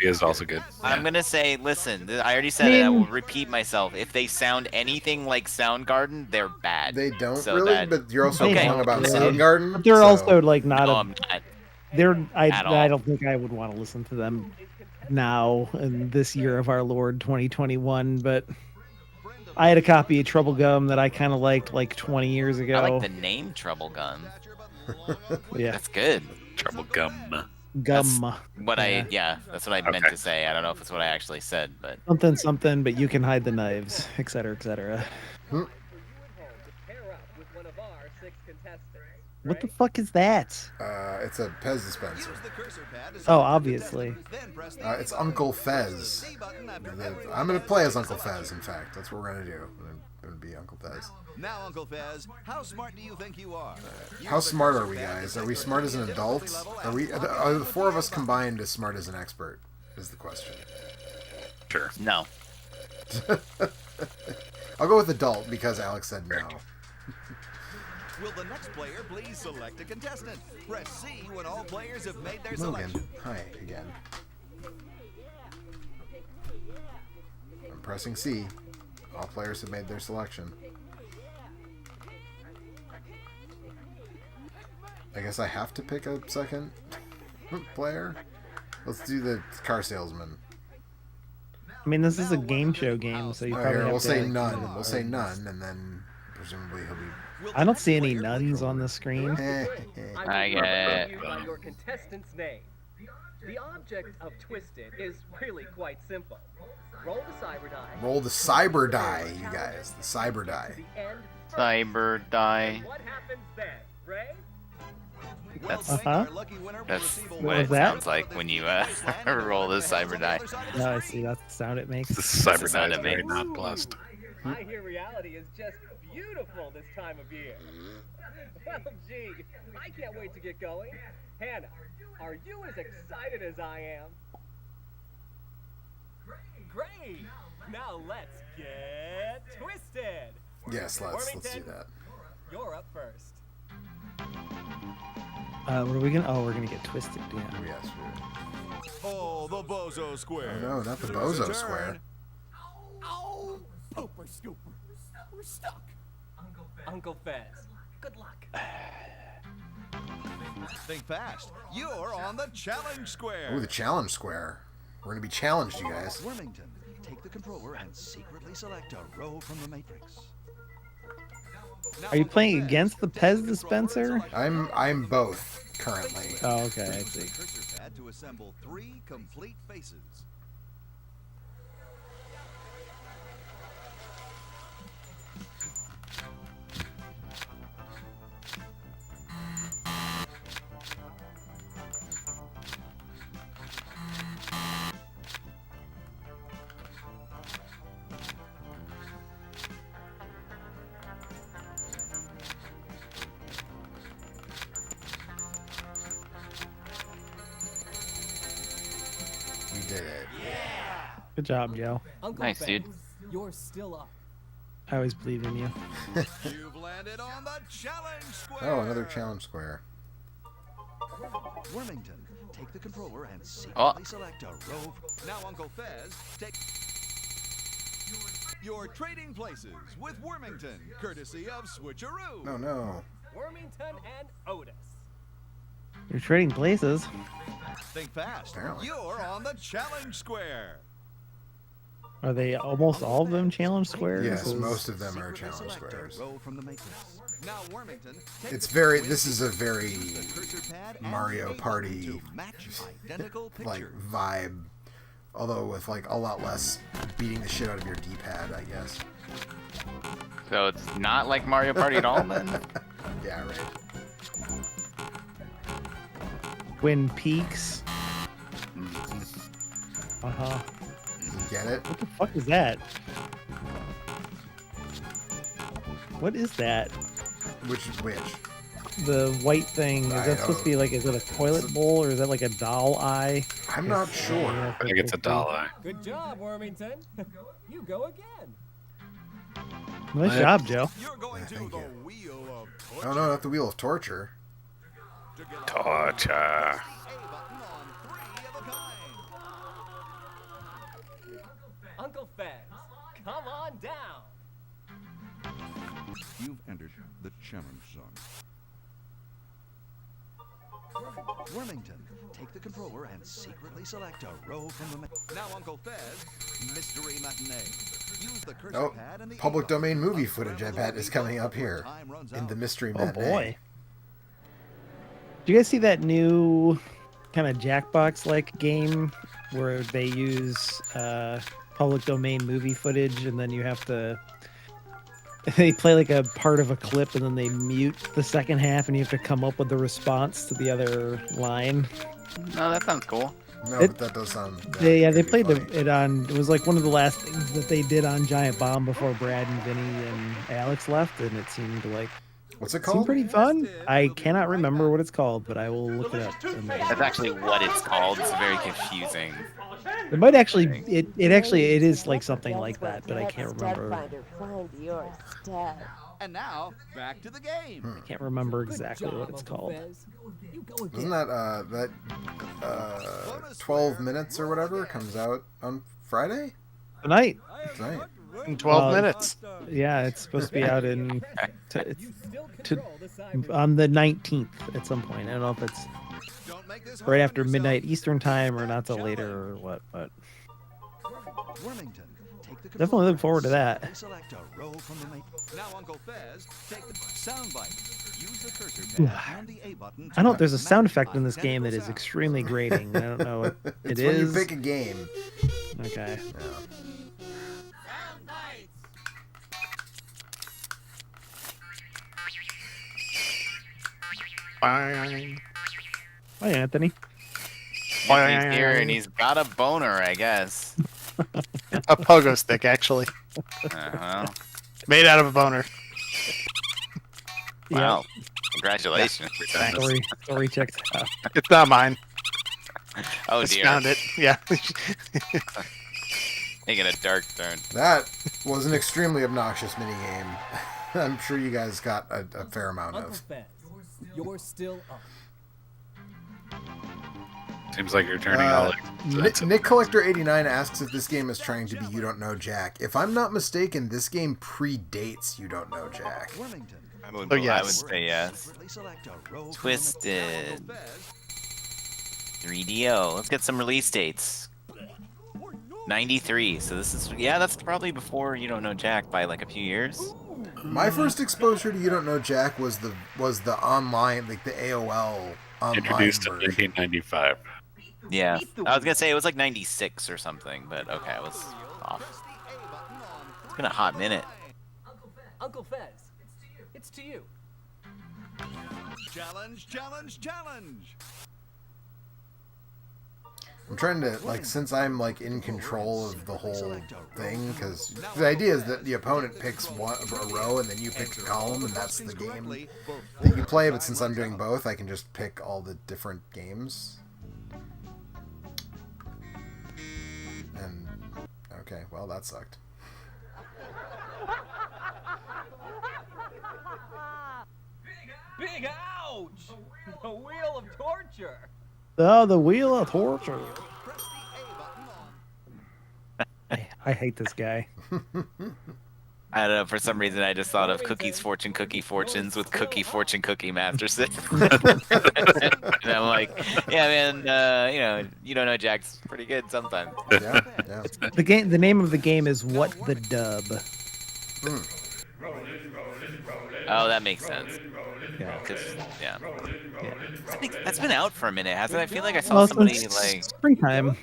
is also good. I'm gonna say, listen, I already said it. I will repeat myself. If they sound anything like Soundgarden, they're bad. They don't So really, that- but you're also Okay. wrong about Really. Soundgarden. But they're so- also like not No, a. I'm not. They're At all. I don't think I would want to listen to them now in this year of our Lord 2021. But I had a copy of Trouble Gum that I kind of liked like 20 years ago. I like the name Trouble Gum. Yeah, That's good. Trouble Gum. gum. That's what I meant to say. I don't know if it's what I actually said, but Something, but you can hide the knives, etc., etc. What the fuck is that? It's a Pez dispenser. Oh, obviously. It's Uncle Fez. I'm gonna play as Uncle Fez. In fact, that's what we're gonna do. I'm gonna be Uncle Fez. Now, Uncle Fez, how smart do you think you are? How smart are we, guys? Are we smart as an adult? Are the four of us combined as smart as an expert? Is the question. Sure. no. I'll go with adult because Alex said no. Will the next player please select a contestant? Press C when all players have made their Logan, selection. hi again. I'm pressing C. All players have made their selection. I guess I have to pick a second player. Let's do the car salesman. I mean, this is a game show game, so you probably Here, have we'll to, say like, none. We'll say none, and then presumably he'll be. I don't see any nuns on the screen. I get it. You by your contestant's name. The object of Twisted is really quite simple. Roll the cyber die. Roll the cyber die, you guys. The cyber die. The end. Cyber die. What happens then, Ray? That's Uh-huh. what was it that? sounds like when you roll the cyber die. No, I see. That's the sound it makes. The cyber the sound die is it very makes. nonplussed. I hear reality is just beautiful this time of year. Well, gee, I can't wait to get going. Hannah, are you as excited as I am? Great! Now let's get twisted. Yes, let's do that. You're up first. What are we gonna? Oh, we're gonna get twisted. Yeah. Oh, yes, we Oh, the Bozo Square. Oh, no, not the Here's a Bozo turn. Square. Oh, pooper scooper. We're stuck. Uncle Fez, good luck. Think fast. You're on the Challenge Square. Oh, the challenge square. We're gonna be challenged, you guys. Wormington, take the controller and secretly select a row from the matrix. Are you playing against the Pez dispenser? I'm both currently. Oh, okay. I Use the see. cursor pad to assemble 3 complete faces. We did it. Good job, Joe. Uncle Nice, Fez, dude. You're still up. I always believe in you. You've landed on the Challenge Square. Oh, another challenge square. Wormington, take the controller and secretly select a row. Now, Uncle Fez, take. You're trading places with Wormington, courtesy of Switcheroo. No. Wormington and OtS. You're trading places. Think fast. Apparently. You're on the challenge square. Are they almost all of them challenge squares? Yes, most of them are challenge Select a squares. row from the matrix. Now, Wormington, take It's the very. twin This is a keys, very use the cursor pad and Mario the A button Party to match identical like pictures. vibe, although with like a lot less beating the shit out of your D-pad, I guess. So it's not like Mario Party at all, then? Yeah, right. Twin Peaks. Get it? What the fuck is that? What is that? Which? The white thing. Is I that supposed to be like? Is it a toilet bowl or is that like a doll eye? I'm not sure. I think it's a doll eye. Good job, Wormington. You go again. Nice job, Joe. You're going to thank the you. wheel of Oh no, not the Wheel of Torture. Torture. A button on 3 of a kind. Uncle Fez, come on down. You've entered the challenge zone. Wormington, take the controller and secretly select a row from the. Now, Uncle Fez, Mystery Matinee. Use the cursor Oh, pad and the public A button. domain movie Unscramble footage, I the bet, is wheel coming up before here time runs in the out. mystery Oh matinee. boy. Do you guys see that new kind of Jackbox like game where they use public domain movie footage and then you have to they play like a part of a clip and then they mute the second half and you have to come up with the response to the other line? No, that sounds cool. No, It- but that does sound. They that'd be played funny. it on. It was like one of the last things that they did on Giant Bomb before Brad and Vinny and Alex left, and it seemed like What's it seemed called? pretty fun. I cannot remember what it's called, but I will look it up. That's actually what it's called. It's very confusing. It might actually. It is like something like that, but I can't remember. And now, back to the game. I can't remember Good exactly job, what it's Uncle called. Fez. You go again. Isn't that 12 minutes or whatever comes out on Friday? Tonight. Tonight. In 12 Well, minutes. Yeah, it's supposed to be out in You still control the side. on the 19th at some point. I don't know if it's Don't make this right hard on after yourself. midnight Eastern time or not till later or what. But Wormington, take the definitely look forward to that. and select a row from the now, Uncle Fez, take the soundbite. Use the cursor pad and the A button. I don't. There's a to sound match effect in this game that is identical extremely grating. I don't know what it It's when you is. pick a game. Okay. Bang. Hi, Anthony. He's here and he's got a boner, I guess. A pogo stick, actually. Uh-huh. Made out of a boner. Wow. Congratulations. Story checked out. It's not mine. Oh, Just dear. found it. Yeah. Taking a dark turn. That was an extremely obnoxious minigame. I'm sure you guys got a fair amount Uncle of. Fez, you're still up. Seems like you're turning all Nick Collector 89 asks if this game is trying to be You Don't Know Jack. If I'm not mistaken, this game predates You Don't Know Jack. Wormington. I would, Oh, I would yes. say yes. Secretly select a row from the Twisted. Uncle Fez, 3DO. Let's get some release dates. 93. So this is, yeah, that's probably before You Don't Know Jack by like a few years. My first exposure to You Don't Know Jack was the online, like the AOL online introduced in version. 1995. Yeah. I was going to say it was like 96 or something, but okay, I was off. It's been a hot minute. Uncle Fez, it's to you. challenge, challenge, challenge. I'm trying to, like, since I'm, like, in control of the whole thing, because the idea is that the opponent picks a row and then you pick a column, and that's the game that you play, but since I'm doing both, I can just pick all the different games. And, okay, well, that sucked. Big Ow! Ouch! The wheel of torture. Oh, the wheel of torture. I hate this guy. I don't know. For some reason, I just thought of Cookie's Fortune Cookie Fortunes with Cookie Fortune Cookie Masterson. And I'm like, yeah, man. You don't know Jack's pretty good sometimes. Yeah. The name of the game is What the Dub. Oh, that makes sense. Yeah. Yeah. That's been out for a minute, hasn't it? I feel like I saw somebody like springtime,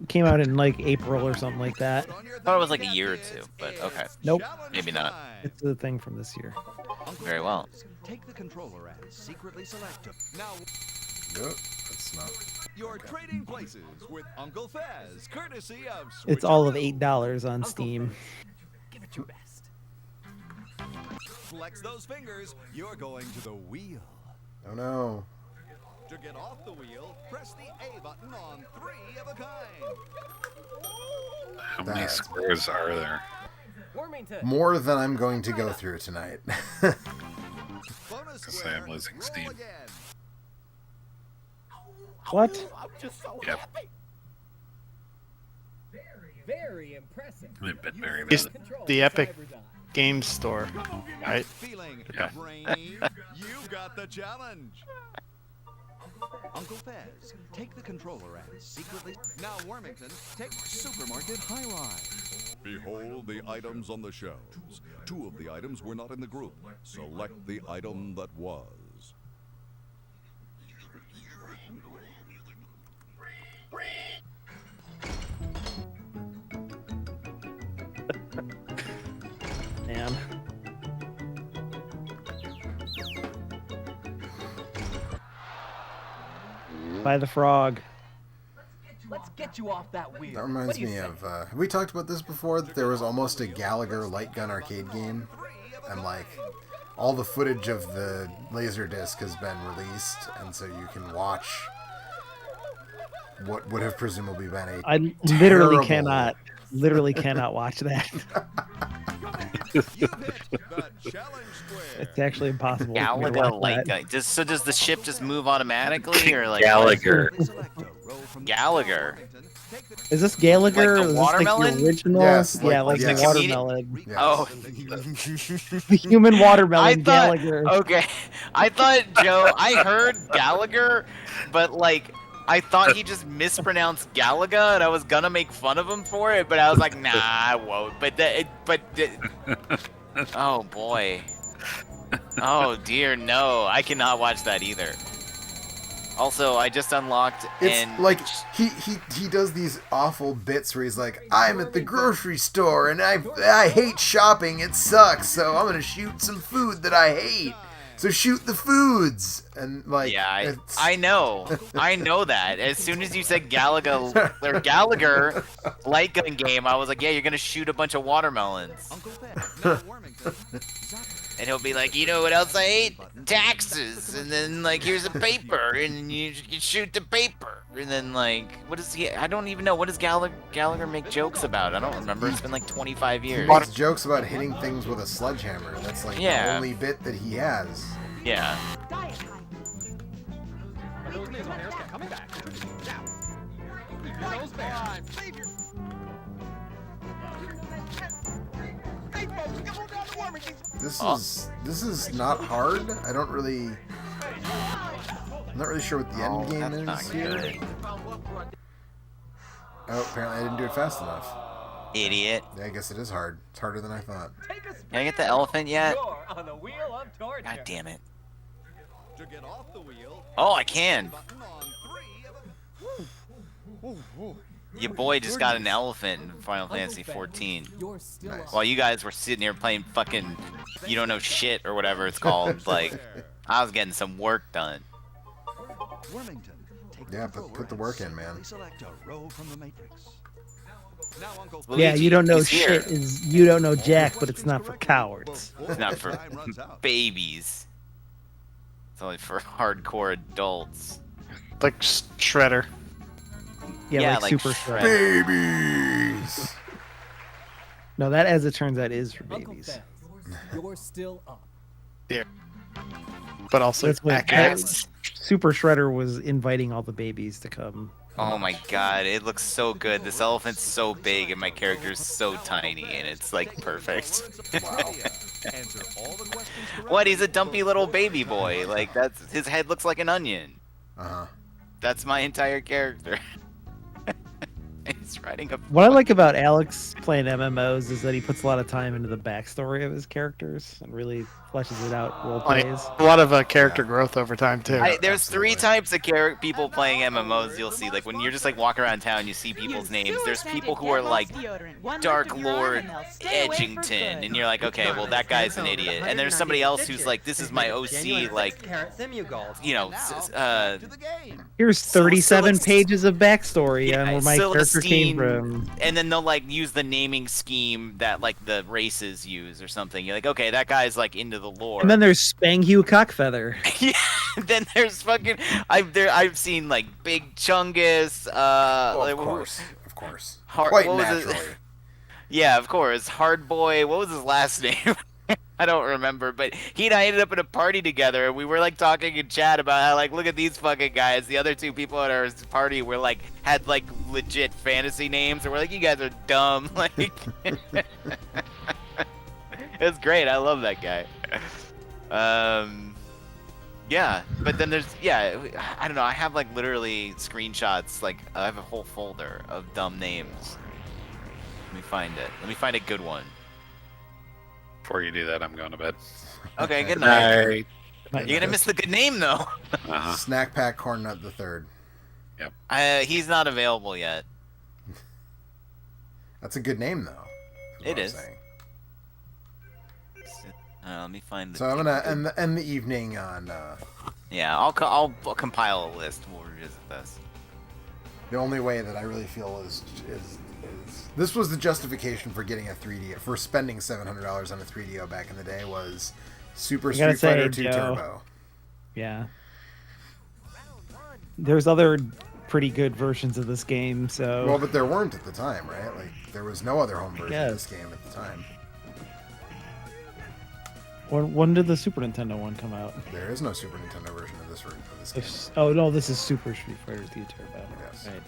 came out in April or something like that. I thought it was like a year or two, but okay. Nope. Maybe not. It's the thing from this year. Very well. Take the controller and secretly select a... Now, Nope, that's not. you're trading places with Uncle Fez, courtesy of... It's all of $8 on Steam. Give it your best. Flex those fingers. You're going to the wheel. Oh no. To get off the wheel, press the A button on 3 of a kind. How many squares are there? More than I'm going to go through tonight. Bonus Because square, I'm losing roll steam. again. What? Yep. Very impressive. I've been very It's bad. the Epic Games Store, right? Feeling Yeah. brave? You've got the challenge. Uncle Fez, take the controller and secretly... Now, Wormington, take Supermarket High Rise. Behold the items on the shelves. 2 of the items were not in the group. Select the item that was. Man. By the frog. Let's get you off that wheel. That reminds me of, have we talked about this before? That there was almost a Gallagher light gun arcade game, and all the footage of the Laserdisc has been released, and so you can watch what would have presumably been a I literally cannot watch that. It's actually impossible. Gallagher light gun. Does the ship just move automatically, or like Gallagher? Gallagher. Is this Gallagher? Like the watermelon? Is this the original? Yes, yeah, like the the watermelon. Yes. Oh, The human watermelon, I thought, Gallagher. Okay, I thought Joe. I heard Gallagher, but I thought he just mispronounced Galaga, and I was gonna make fun of him for it, but I was like, nah, I won't. Oh boy. Oh dear, no, I cannot watch that either. Also, I just unlocked It's he does these awful bits where he's like, I'm at the grocery store and I hate shopping, it sucks, so I'm gonna shoot some food that I hate. So shoot the foods and yeah, I know that. As soon as you said Galaga or Gallagher light gun game, I was like, yeah, you're gonna shoot a bunch of watermelons. And he'll be like, you know what else I hate? Taxes. And then here's a paper, and you shoot the paper. And then what is he? I don't even know. What does Gallagher make jokes about? I don't remember. It's been 25 years. He makes jokes about hitting things with a sledgehammer. That's the only bit that he has. Yeah. This is not hard. I'm not really sure what the end game is here. Oh, apparently I didn't do it fast enough. Idiot. Yeah, I guess it is hard. It's harder than I thought. Can I get the elephant yet? On the wheel of torture. God damn it. To get off the wheel, Oh, I can. Your boy just got an elephant in Final Fantasy 14. Nice. While you guys were sitting here playing fucking you don't know shit or whatever it's called, I was getting some work done. Wormington, take Yeah, but put the work in, man. select a row from the matrix. Now, Uncle Yeah, Luigi, you don't know he's here. shit. You don't know jack, but it's not for cowards. It's not for babies. It's only for hardcore adults. Like Shredder. Yeah, like Super Shredder. Babies. No, that, as it turns out, is for babies. You're still up. There. but also That's what accurate. Super Shredder was inviting all the babies to come. Oh my god, it looks so good. This elephant's so big and my character's so tiny, and it's like perfect. Wow. What? He's a dumpy little baby boy. Like that's his head looks like an onion. Uh-huh. That's my entire character. He's riding a. What I like about Alex playing MMOs is that he puts a lot of time into the backstory of his characters and really fleshes it out role Like, plays. a lot of character growth over time too. There's three types of people playing MMOs you'll see. Like when you're just like walking around town, you see people's names. There's people who are like Dark Lord Edgington, and you're like, okay, well that guy's an idiot. And there's somebody else who's like, this is my OC, like, you know, Here's 37 pages of backstory on where my character came Celestine, from. and then they'll like use the naming scheme that like the races use or something. You're like, okay, that guy's like into the lore. And then there's Spanghu Cockfeather. Yeah, then there's fucking I've seen like Big Chungus. Like, of course. Hard, Quite what was naturally. it? Yeah, of course. Hard Boy. What was his last name? I don't remember, but he and I ended up at a party together, and we were like talking in chat about how like, look at these fucking guys. The other two people at our party were like had like legit fantasy names, and we're like, you guys are dumb. Like, it was great. I love that guy. Yeah, but then there's I don't know. I have like literally screenshots. Like I have a whole folder of dumb names. Let me find it. Let me find a good one. Before you do that, I'm going to bed. Okay, good night. Night. You're gonna miss the good name though. Snack Pack Corn Nut the Third. Yep. He's not available yet. That's a good name though. It is. Let me find. So I'm gonna end the evening on. Yeah, I'll compile a list. We'll revisit this. The only way that I really feel is this was the justification for getting a 3D for spending $700 on a 3DO back in the day was Super Street Fighter 2 Turbo. Yeah. There's other pretty good versions of this game, so. Well, but there weren't at the time, right? Like there was no other home version of this game at the time. When did the Super Nintendo one come out? There is no Super Nintendo version of this game. Oh no, this is Super Street Fighter 2 Turbo. Yes. Right.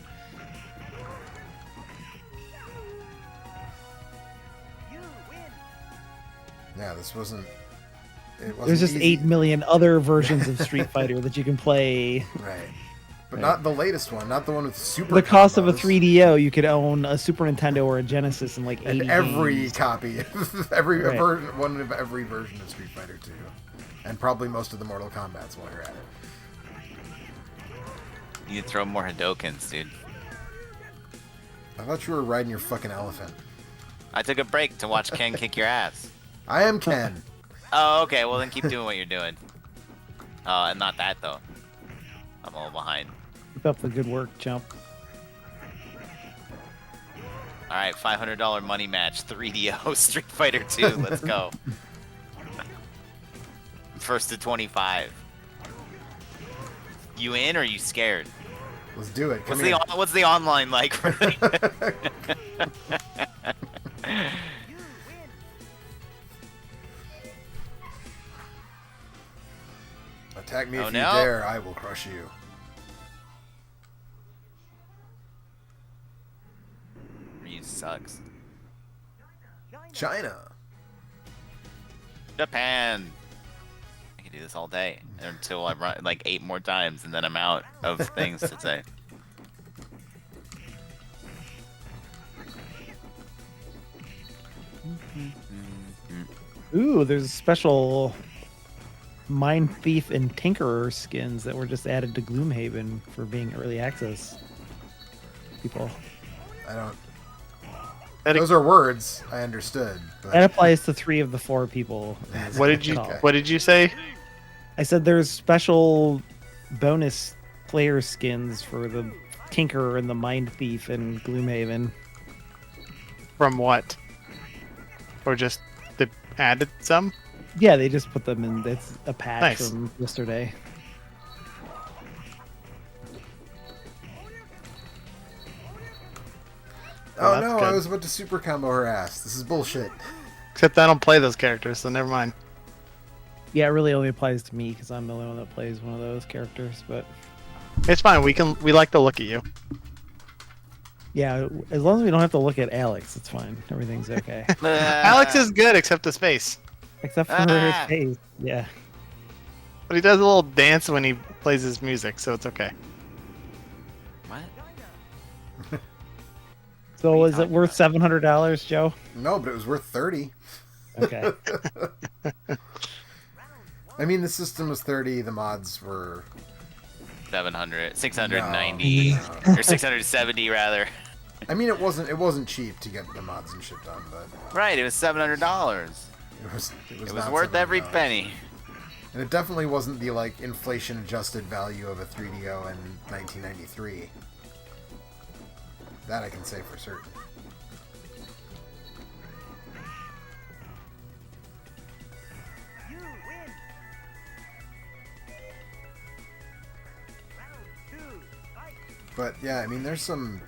Yeah, this wasn't. There's just 8 million other versions of Street Fighter that you can play. Right. But not the latest one, not the one with super. The cost combos. of a 3DO, you could own a Super Nintendo or a Genesis in like 80 and every games. copy, one of every version of Street Fighter 2, and probably most of the Mortal Kombats while you're at it. You need to throw more Hadokens, dude. I thought you were riding your fucking elephant. I took a break to watch Ken kick your ass. I am Ken. Oh, okay. Well, then keep doing what you're doing. And not that though. I'm all behind. Keep up the good work, chump. All right, $500 money match, 3DO Street Fighter 2. Let's go. First to 25. You in or are you scared? Let's do it. What's the online like? Attack me if you dare, I will crush you. Ryu sucks. China. Japan. I can do this all day until I run like 8 more times and then I'm out of things to say. Ooh, there's a special Mind Thief and Tinkerer skins that were just added to Gloomhaven for being early access people. I don't. Those are words I understood. But... That applies to 3 of the 4 people. What did you say? I said there's special bonus player skins for the Tinkerer and the Mind Thief and Gloomhaven. From what? Or just they added some? Yeah, they just put them in. It's a patch Nice. from yesterday. Oh that's no, good. I was about to super combo her ass. This is bullshit. Except I don't play those characters, so never mind. Yeah, it really only applies to me because I'm the only one that plays one of those characters. But It's fine. We like to look at you. yeah, as long as we don't have to look at Alex, it's fine. Everything's okay. Alex is good except his face. Except for his face. Yeah. But he does a little dance when he plays his music, so it's okay. What? So was it worth $700, Joe? No, but it was worth 30. Okay. I mean, the system was 30. The mods were 700, 690, or 670 rather. I mean, it wasn't cheap to get the mods and shit done, but Right, it was $700. It was worth every penny. And it definitely wasn't the like inflation-adjusted value of a 3DO in 1993. That I can say for certain. But yeah, I mean, there's some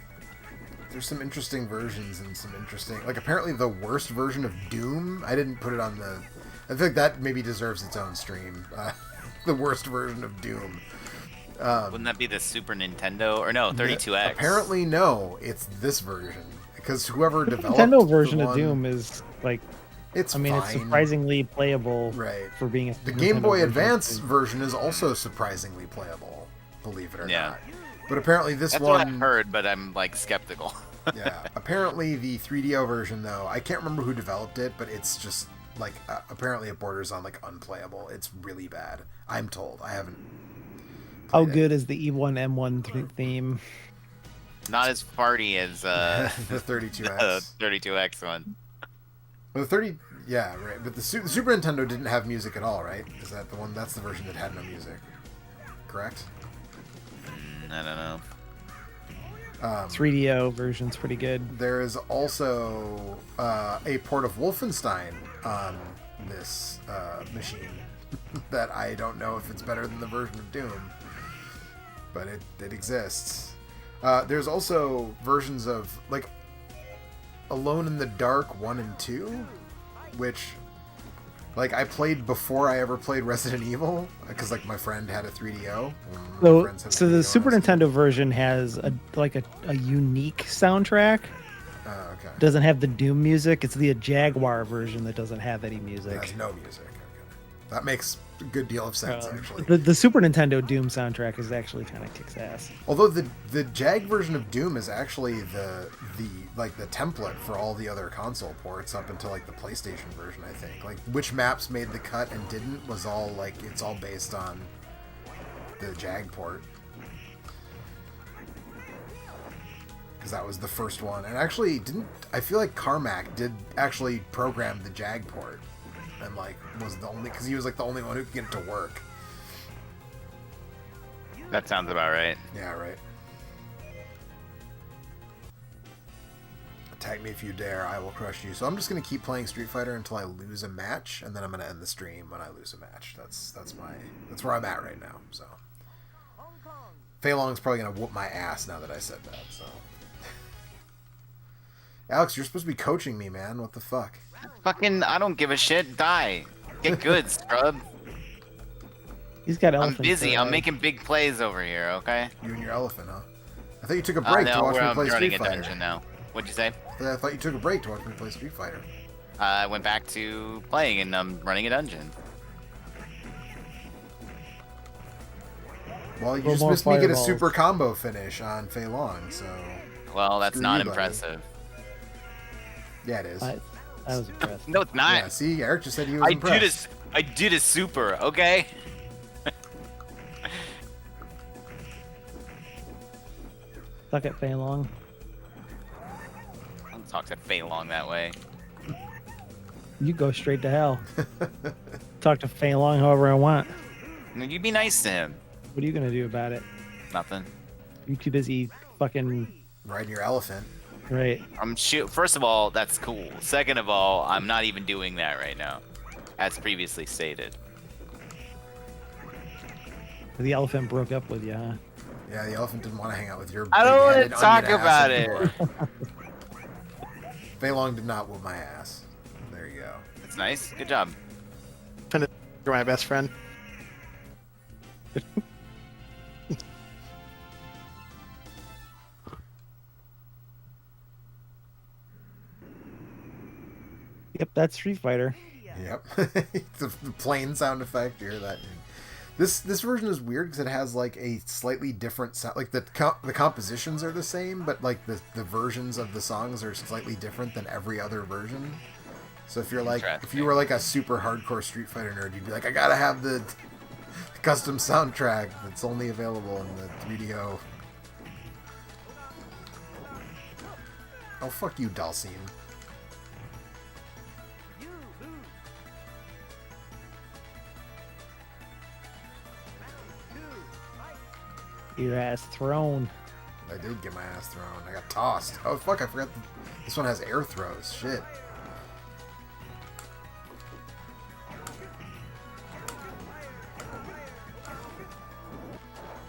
interesting versions and some interesting, like apparently the worst version of Doom. I didn't put it on the. I think that maybe deserves its own stream. The worst version of Doom. Wouldn't that be the Super Nintendo or no 32X? Apparently, no. It's this version because whoever developed Nintendo version the of one, Doom is like. It's fine. It's surprisingly playable. Right. For being a. The Nintendo Game Boy version. Advance version is also surprisingly playable. Believe it or Yeah. not. But apparently this That's one. what I've heard, but I'm like skeptical. Yeah. Apparently the 3DO version though, I can't remember who developed it, but it's just like apparently it borders on like unplayable. It's really bad. I'm told. I haven't. How good is the E1M1 theme? Not as farty as the 32X. The 32X one. Well, the 30, yeah, right. But the Super Nintendo didn't have music at all, right? Is that the one? That's the version that had no music, correct? I don't know. 3DO version's pretty good. There is also a port of Wolfenstein on this machine that I don't know if it's better than the version of Doom, but it exists. There's also versions of like Alone in the Dark 1 and 2, which like I played before I ever played Resident Evil because like my friend had a 3DO. So the Super Nintendo version has a unique soundtrack. Okay. Doesn't have the Doom music. It's the Jaguar version that doesn't have any music. It has no music. Okay. That makes a good deal of sense actually. The Super Nintendo Doom soundtrack is actually kind of kicks ass. Although the Jag version of Doom is actually the template for all the other console ports up until like the PlayStation version, I think. Like which maps made the cut and didn't was all like it's all based on the Jag port. Because that was the first one. And actually I feel like Carmack did actually program the Jag port. And like was the only because he was like the only one who could get it to work. That sounds about right. Yeah, right. Attack me if you dare, I will crush you. So I'm just gonna keep playing Street Fighter until I lose a match, and then I'm gonna end the stream when I lose a match. That's where I'm at right now. So Fei Long's probably gonna whoop my ass now that I said that. So Alex, you're supposed to be coaching me, man. What the fuck? Fucking, I don't give a shit. Die. Get good, scrub. He's got I'm elephants. busy. I'm making big plays over here, okay? You and your elephant, huh? I thought you took a break to watch me play I'm running Street a Fighter. dungeon now. What'd you say? I thought you took a break to watch me play Street Fighter. I went back to playing and I'm running a dungeon. Well, you just missed me get a super combo finish on Fei Long, so... Well, that's not impressive. Yeah, it is. I was impressed. No, it's not. Yeah, see, Eric just said he was impressed. I did a super, okay? Suck at Fei Long. Don't talk to Fei Long that way. You go straight to hell. Talk to Fei Long however I want. You be nice to him. What are you gonna do about it? Nothing. You too busy fucking riding your elephant. Right. First of all, that's cool. Second of all, I'm not even doing that right now, as previously stated. The elephant broke up with you, huh? Yeah, the elephant didn't want to hang out with your. I don't want to talk about it. Fei Long did not whoop my ass. There you go. That's nice. Good job. You're my best friend. Yep, that's Street Fighter. Yep. the plain sound effect. You hear that? This version is weird because it has like a slightly different sound. Like the compositions are the same, but like the versions of the songs are slightly different than every other version. So if you're like, if you were like a super hardcore Street Fighter nerd, you'd be like, I gotta have the custom soundtrack that's only available in the 3DO. Oh, fuck you, Dalcine. Your ass thrown. I did get my ass thrown. I got tossed. Oh, fuck, I forgot this one has air throws. Shit.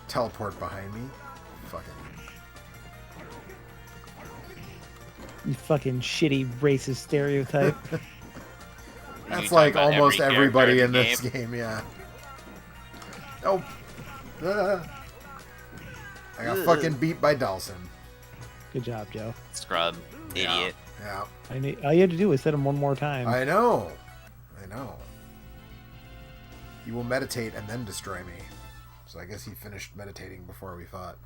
Teleport behind me. Fucking. You fucking shitty racist stereotype. That's like almost everybody in this game, yeah. Oh. I got fucking beat by Dawson. Good job, Joe. Scrub. Idiot. Yeah. All you had to do was hit him one more time. I know. You will meditate and then destroy me. So I guess he finished meditating before we fought.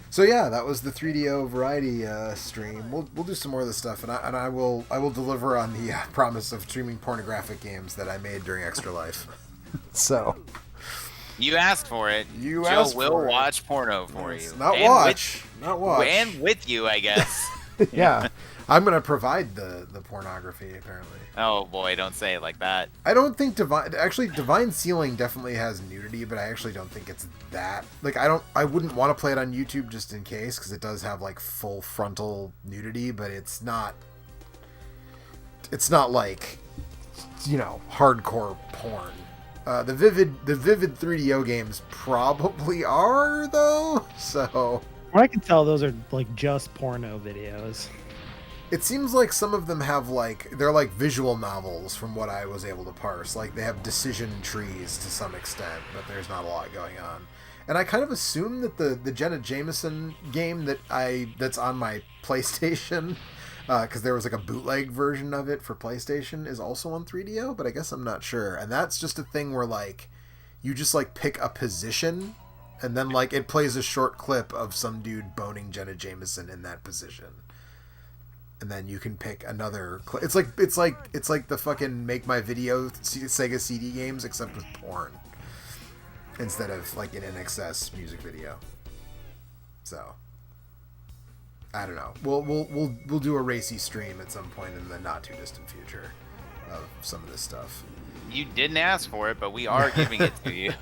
So yeah, that was the 3DO variety stream. We'll do some more of this stuff, and I will deliver on the promise of streaming pornographic games that I made during Extra Life. So you asked for it. Joe will watch porno for you. Not watch. And with you, I guess. Yeah. I'm going to provide the pornography, apparently. Oh, boy, don't say it like that. I don't think Divine Sealing definitely has nudity, but I actually don't think it's that. Like, I wouldn't want to play it on YouTube just in case, because it does have, like, full frontal nudity, but it's not like, you know, hardcore porn. The Vivid 3DO games probably are, though, so... What I can tell, those are, like, just porno videos. It seems like some of them have, like, they're like visual novels from what I was able to parse. Like, they have decision trees to some extent, but there's not a lot going on. And I kind of assume that the Jenna Jameson game that's on my PlayStation, because there was like a bootleg version of it for PlayStation, is also on 3DO, but I guess I'm not sure. And that's just a thing where, like, you just, like, pick a position, and then, like, it plays a short clip of some dude boning Jenna Jameson in that position. And then you can pick another. It's like the fucking Make My Video Sega CD games, except with porn instead of like an NXS music video. So I don't know. We'll do a racy stream at some point in the not too distant future of some of this stuff. You didn't ask for it, but we are giving it to you.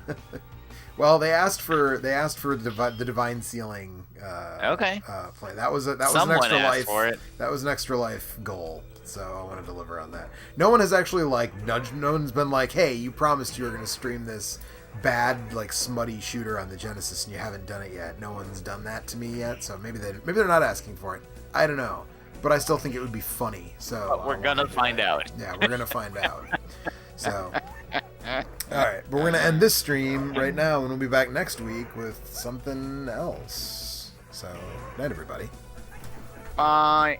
Well, they asked for the Divine Sealing play. That was an Extra Life. For it. That was an Extra Life goal, so I want to deliver on that. No one has actually like nudged. No one's been like, "Hey, you promised you were going to stream this bad, like smutty shooter on the Genesis, and you haven't done it yet." No one's done that to me yet, so maybe they're not asking for it. I don't know, but I still think it would be funny. So but we're gonna find out. Yeah, we're gonna find out. So. Alright, but we're going to end this stream right now, and we'll be back next week with something else. So, night everybody. Bye.